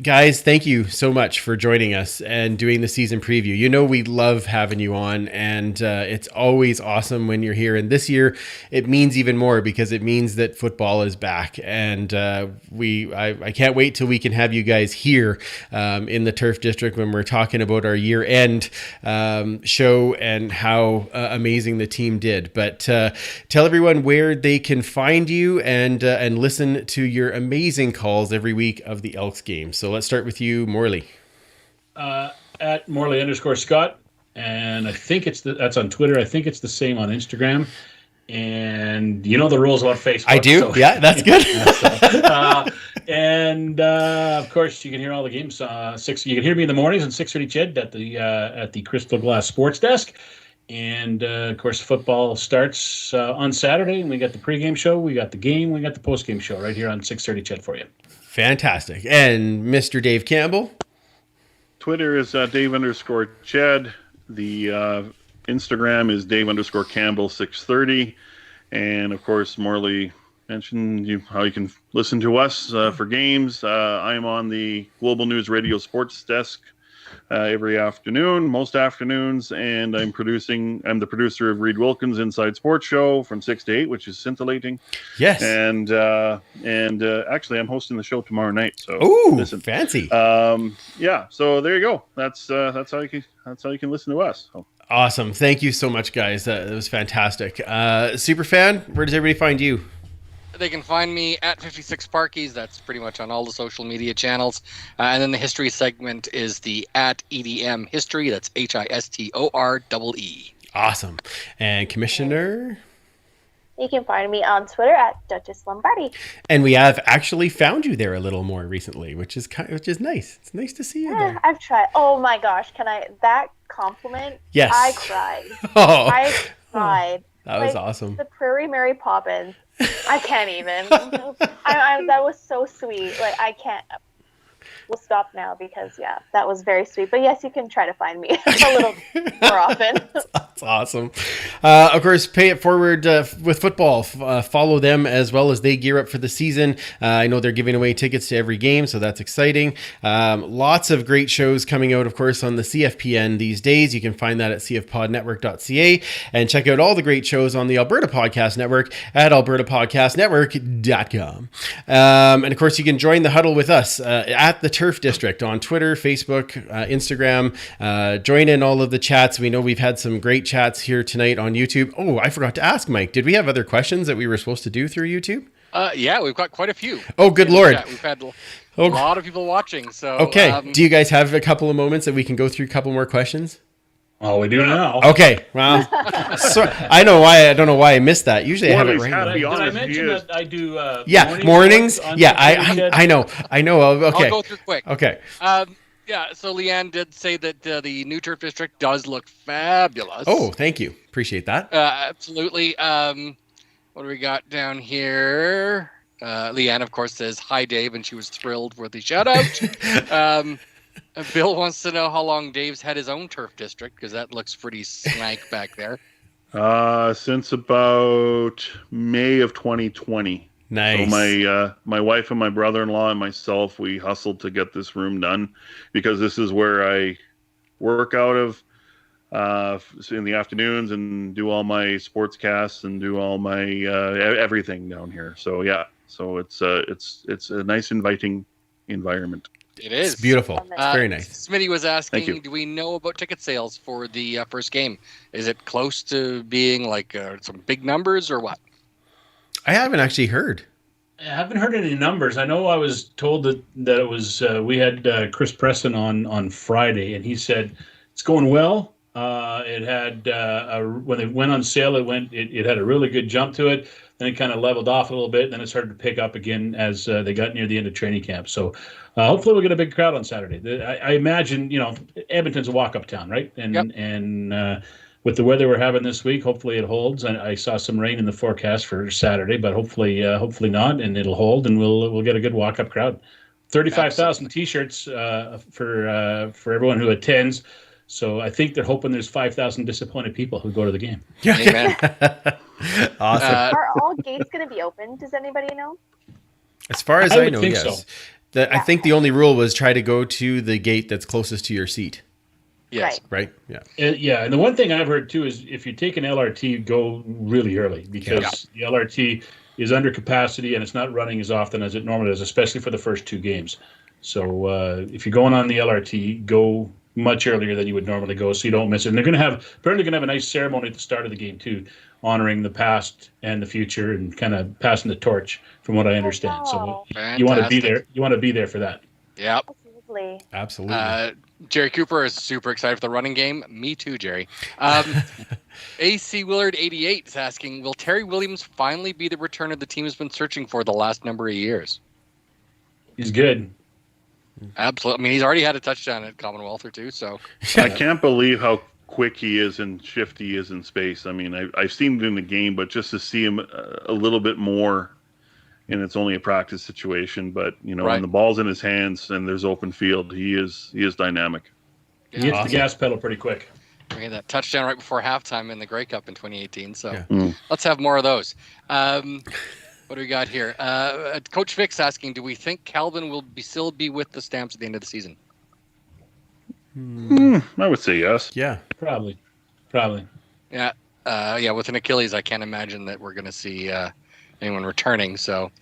guys, thank you so much for joining us and doing the season preview. You know, we love having you on, and it's always awesome when you're here. And this year, it means even more because it means that football is back. And I can't wait till we can have you guys here in the Turf District when we're talking about our year-end show and how amazing the team did. But tell everyone where they can find you and listen to your amazing calls every week of the Elks game. So let's start with you, Morley. At Morley_Scott, and I think that's on Twitter. I think it's the same on Instagram. And you know the rules about Facebook. I do. So. Yeah, that's good. And of course, you can hear all the games. You can hear me in the mornings on 6:30 CHED at the Crystal Glass Sports Desk. And of course, football starts on Saturday, and we got the pregame show, we got the game, we got the postgame show right here on 6:30 CHED for you. Fantastic. And Mr. Dave Campbell? Twitter is Dave_Ched. The Instagram is Dave_Campbell630. And of course, Morley mentioned how you can listen to us for games. I'm on the Global News Radio Sports Desk every afternoon, most afternoons, and I'm the producer of Reed Wilkins' Inside Sports Show from 6 to 8, which is scintillating. Yes. And actually, I'm hosting the show tomorrow night. So listen. Fancy. Yeah. So there you go. That's how you can listen to us. So. Awesome. Thank you so much, guys. That was fantastic. Superfan, where does everybody find you? They can find me at 56 Parkies. That's pretty much on all the social media channels. And then the history segment is the at EDM History. That's HISTOREE. Awesome. And Commissioner? You can find me on Twitter at Duchess Lombardi. And we have actually found you there a little more recently, which is nice. It's nice to see you there. I've tried. Oh my gosh, that compliment? Yes. I cried. Oh, I cried. that was awesome. The Prairie Mary Poppins. I can't even. That was so sweet. Like, I can't. We'll stop now because, yeah, that was very sweet. But yes, you can try to find me a little more often. That's awesome. Of course, pay it forward with football. Follow them as well as they gear up for the season. I know they're giving away tickets to every game, so that's exciting. Lots of great shows coming out, of course, on the CFPN these days. You can find that at cfpodnetwork.ca and check out all the great shows on the Alberta Podcast Network at albertapodcastnetwork.com. And of course, you can join the huddle with us at the Turf District on Twitter, Facebook, Instagram. Join in all of the chats. We know we've had some great chats here tonight on YouTube. Oh, I forgot to ask, Mike, did we have other questions that we were supposed to do through YouTube? Yeah, we've got quite a few. Oh, good Lord. We've had a lot of people watching. So okay. Do you guys have a couple of moments that we can go through a couple more questions? Oh, we do now. Okay. Well, I don't know why I missed that. Usually I have it right. Did I mention that I do mornings? Yeah, I know. Okay. I'll go through quick. Okay. Yeah, so Leanne did say that the new Turf District does look fabulous. Oh, thank you. Appreciate that. Absolutely. What do we got down here? Leanne, of course, says, hi, Dave, and she was thrilled with the shout-out. Bill wants to know how long Dave's had his own Turf District, because that looks pretty swank back there. Since about May of 2020. Nice. So my wife and my brother-in-law and myself, we hustled to get this room done because this is where I work out of in the afternoons and do all my sports casts and do all my everything down here. So yeah, so it's a nice, inviting environment. It is. It's beautiful. It's very nice. Smitty was Thank you. asking, do we know about ticket sales for the first game? Is it close to being like some big numbers or what? I haven't actually heard. I haven't heard any numbers. I know I was told that it was we had Chris Preston on Friday, and he said it's going well. It had when it went on sale, it had a really good jump to it. Then it kind of leveled off a little bit. Then it started to pick up again as they got near the end of training camp. So hopefully we'll get a big crowd on Saturday. I imagine Edmonton's a walk-up town, right? And with the weather we're having this week, hopefully it holds. And I saw some rain in the forecast for Saturday, but hopefully not, and it'll hold, and we'll get a good walk-up crowd. 35,000 T-shirts for everyone who attends. So I think they're hoping there's 5,000 disappointed people who go to the game. Amen. Awesome. Are all gates going to be open? Does anybody know? As far as I I would know, think yes. so. I think the only rule was try to go to the gate that's closest to your seat. Yes. Right? Yeah. And the one thing I've heard too is if you take an LRT, go really early because the LRT is under capacity and it's not running as often as it normally is, especially for the first two games. So if you're going on the LRT, go much earlier than you would normally go, so you don't miss it. And they're apparently going to have a nice ceremony at the start of the game too, honoring the past and the future and kind of passing the torch, from what I understand. So you want to be there. You want to be there for that. Yep. Absolutely. Absolutely. Jerry Cooper is super excited for the running game. Me too, Jerry. AC Willard 88 is asking, will Terry Williams finally be the returner the team has been searching for the last number of years? He's good. Absolutely. I mean, he's already had a touchdown at Commonwealth or two, so. I can't believe how quick he is and shifty he is in space. I mean, I've seen it in the game, but just to see him a little bit more, and it's only a practice situation, but when the ball's in his hands and there's open field, he is dynamic. He hits the gas pedal pretty quick. We had that touchdown right before halftime in the Grey Cup in 2018, so let's have more of those. What do we got here? Coach Vic's asking, do we think Calvin will still be with the Stamps at the end of the season? I would say yes. Yeah. Probably. Yeah. With an Achilles, I can't imagine that we're going to see anyone returning. So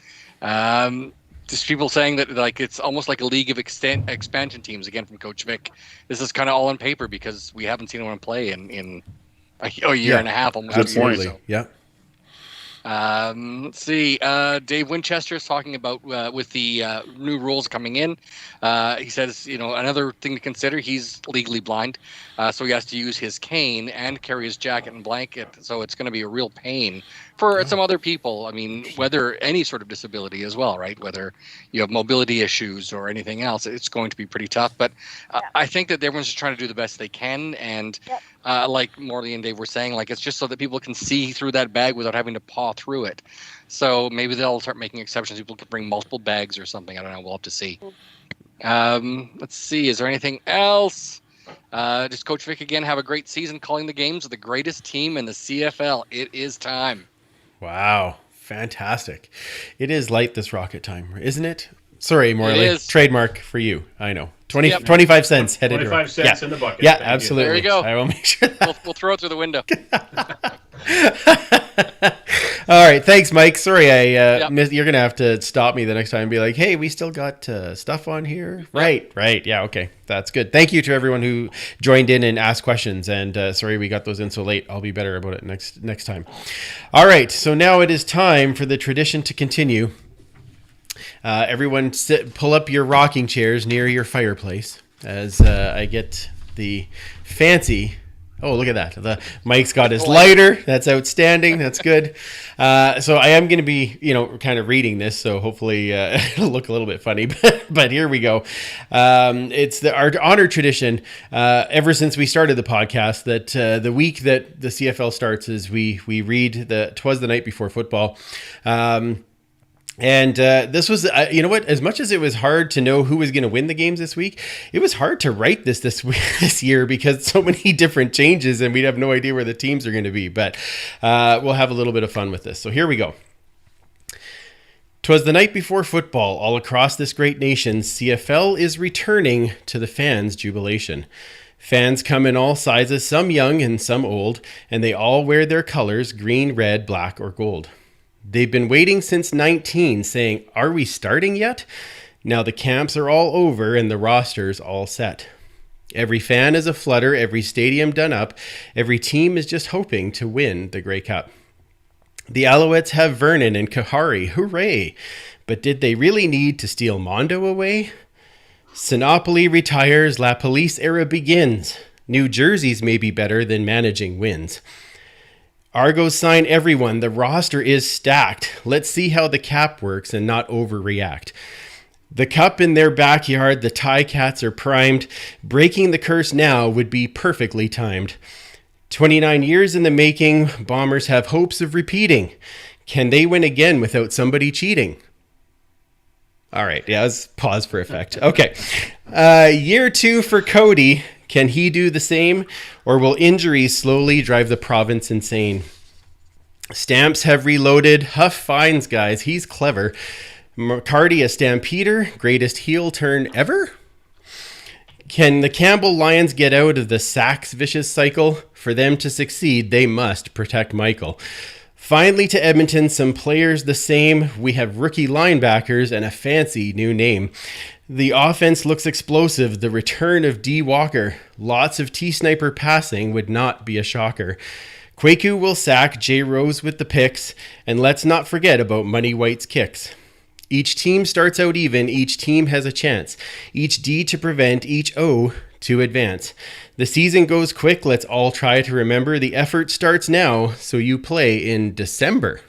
just people saying that it's almost like a league of expansion teams, again, from Coach Vic. This is kind of all on paper because we haven't seen anyone play in a year and a half, almost. Absolutely. So. Yeah. Let's see. Dave Winchester is talking about with the new rules coming in. He says, another thing to consider, he's legally blind, so he has to use his cane and carry his jacket and blanket. So it's going to be a real pain for some other people. I mean, whether any sort of disability as well, right? Whether you have mobility issues or anything else, it's going to be pretty tough. But I think that everyone's just trying to do the best they can. And like Morley and Dave were saying, it's just so that people can see through that bag without having to paw through it. So maybe they'll start making exceptions. People can bring multiple bags or something. I don't know. We'll have to see. Let's see. Is there anything else? Just Coach Vic again. Have a great season calling the games of the greatest team in the CFL. It is time. Wow. Fantastic. It is light this rocket time, isn't it? Sorry, Morley. It is. Trademark for you. I know. 25 cents headed 25 cents in the bucket. Yeah, Thank absolutely. There you go. I will make sure that. We'll throw it through the window. All right. Thanks, Mike. Sorry, I missed. You're going to have to stop me the next time and be like, hey, we still got stuff on here. Right. Yeah. Okay. That's good. Thank you to everyone who joined in and asked questions. And sorry we got those in so late. I'll be better about it next time. All right. So now it is time for the tradition to continue. Everyone pull up your rocking chairs near your fireplace as I get the fancy. Oh, look at that. The Mike's got his lighter. That's outstanding. That's good. So I am going to be, kind of reading this. So hopefully it'll look a little bit funny, but here we go. It's our honor tradition ever since we started the podcast that the week that the CFL starts is we read 'Twas the Night Before Football. And this was, as much as it was hard to know who was going to win the games this week, it was hard to write this year because so many different changes and we'd have no idea where the teams are going to be. But we'll have a little bit of fun with this. So here we go. 'Twas the night before football. All across this great nation, CFL is returning to the fans' jubilation. Fans come in all sizes, some young and some old, and they all wear their colors, green, red, black, or gold. They've been waiting since 19, saying, are we starting yet? Now the camps are all over and the roster's all set. Every fan is a flutter, every stadium done up, every team is just hoping to win the Grey Cup. The Alouettes have Vernon and Kahari, hooray! But did they really need to steal Mondo away? Sinopoly retires, La Police era begins. New jerseys may be better than managing wins. Argos sign everyone, the roster is stacked. Let's see how the cap works and not overreact. The cup in their backyard, the Ticats are primed. Breaking the curse now would be perfectly timed. 29 years in the making, Bombers have hopes of repeating. Can they win again without somebody cheating? All right, yeah, let's pause for effect. Okay, year 2 for Cody. Can he do the same? Or will injuries slowly drive the province insane? Stamps have reloaded. Huff finds guys, he's clever. McCarty a stampeder, greatest heel turn ever? Can the Campbell Lions get out of the Sacks vicious cycle? For them to succeed, they must protect Michael. Finally to Edmonton, some players the same. We have rookie linebackers and a fancy new name. The offense looks explosive, the return of D. Walker. Lots of T-Sniper passing would not be a shocker. Kwaku will sack J. Rose with the picks, and let's not forget about Money White's kicks. Each team starts out even, each team has a chance. Each D to prevent, each O to advance. The season goes quick, let's all try to remember. The effort starts now, so you play in December.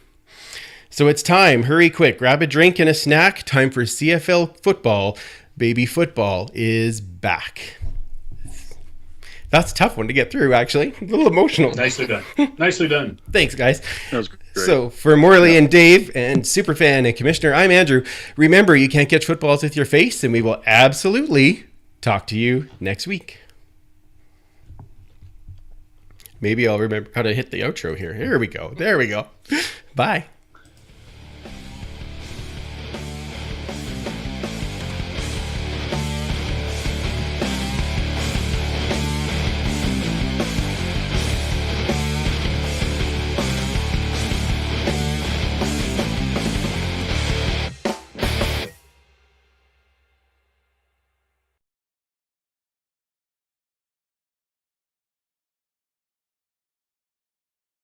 So it's time, hurry quick, grab a drink and a snack. Time for CFL football. Baby football is back. That's a tough one to get through, actually. A little emotional. Nicely done. Nicely done. Thanks, guys. That was great. So for Morley and Dave and Superfan and Commissioner, I'm Andrew. Remember, you can't catch footballs with your face, and we will absolutely talk to you next week. Maybe I'll remember how to hit the outro here. Here we go. There we go. Bye.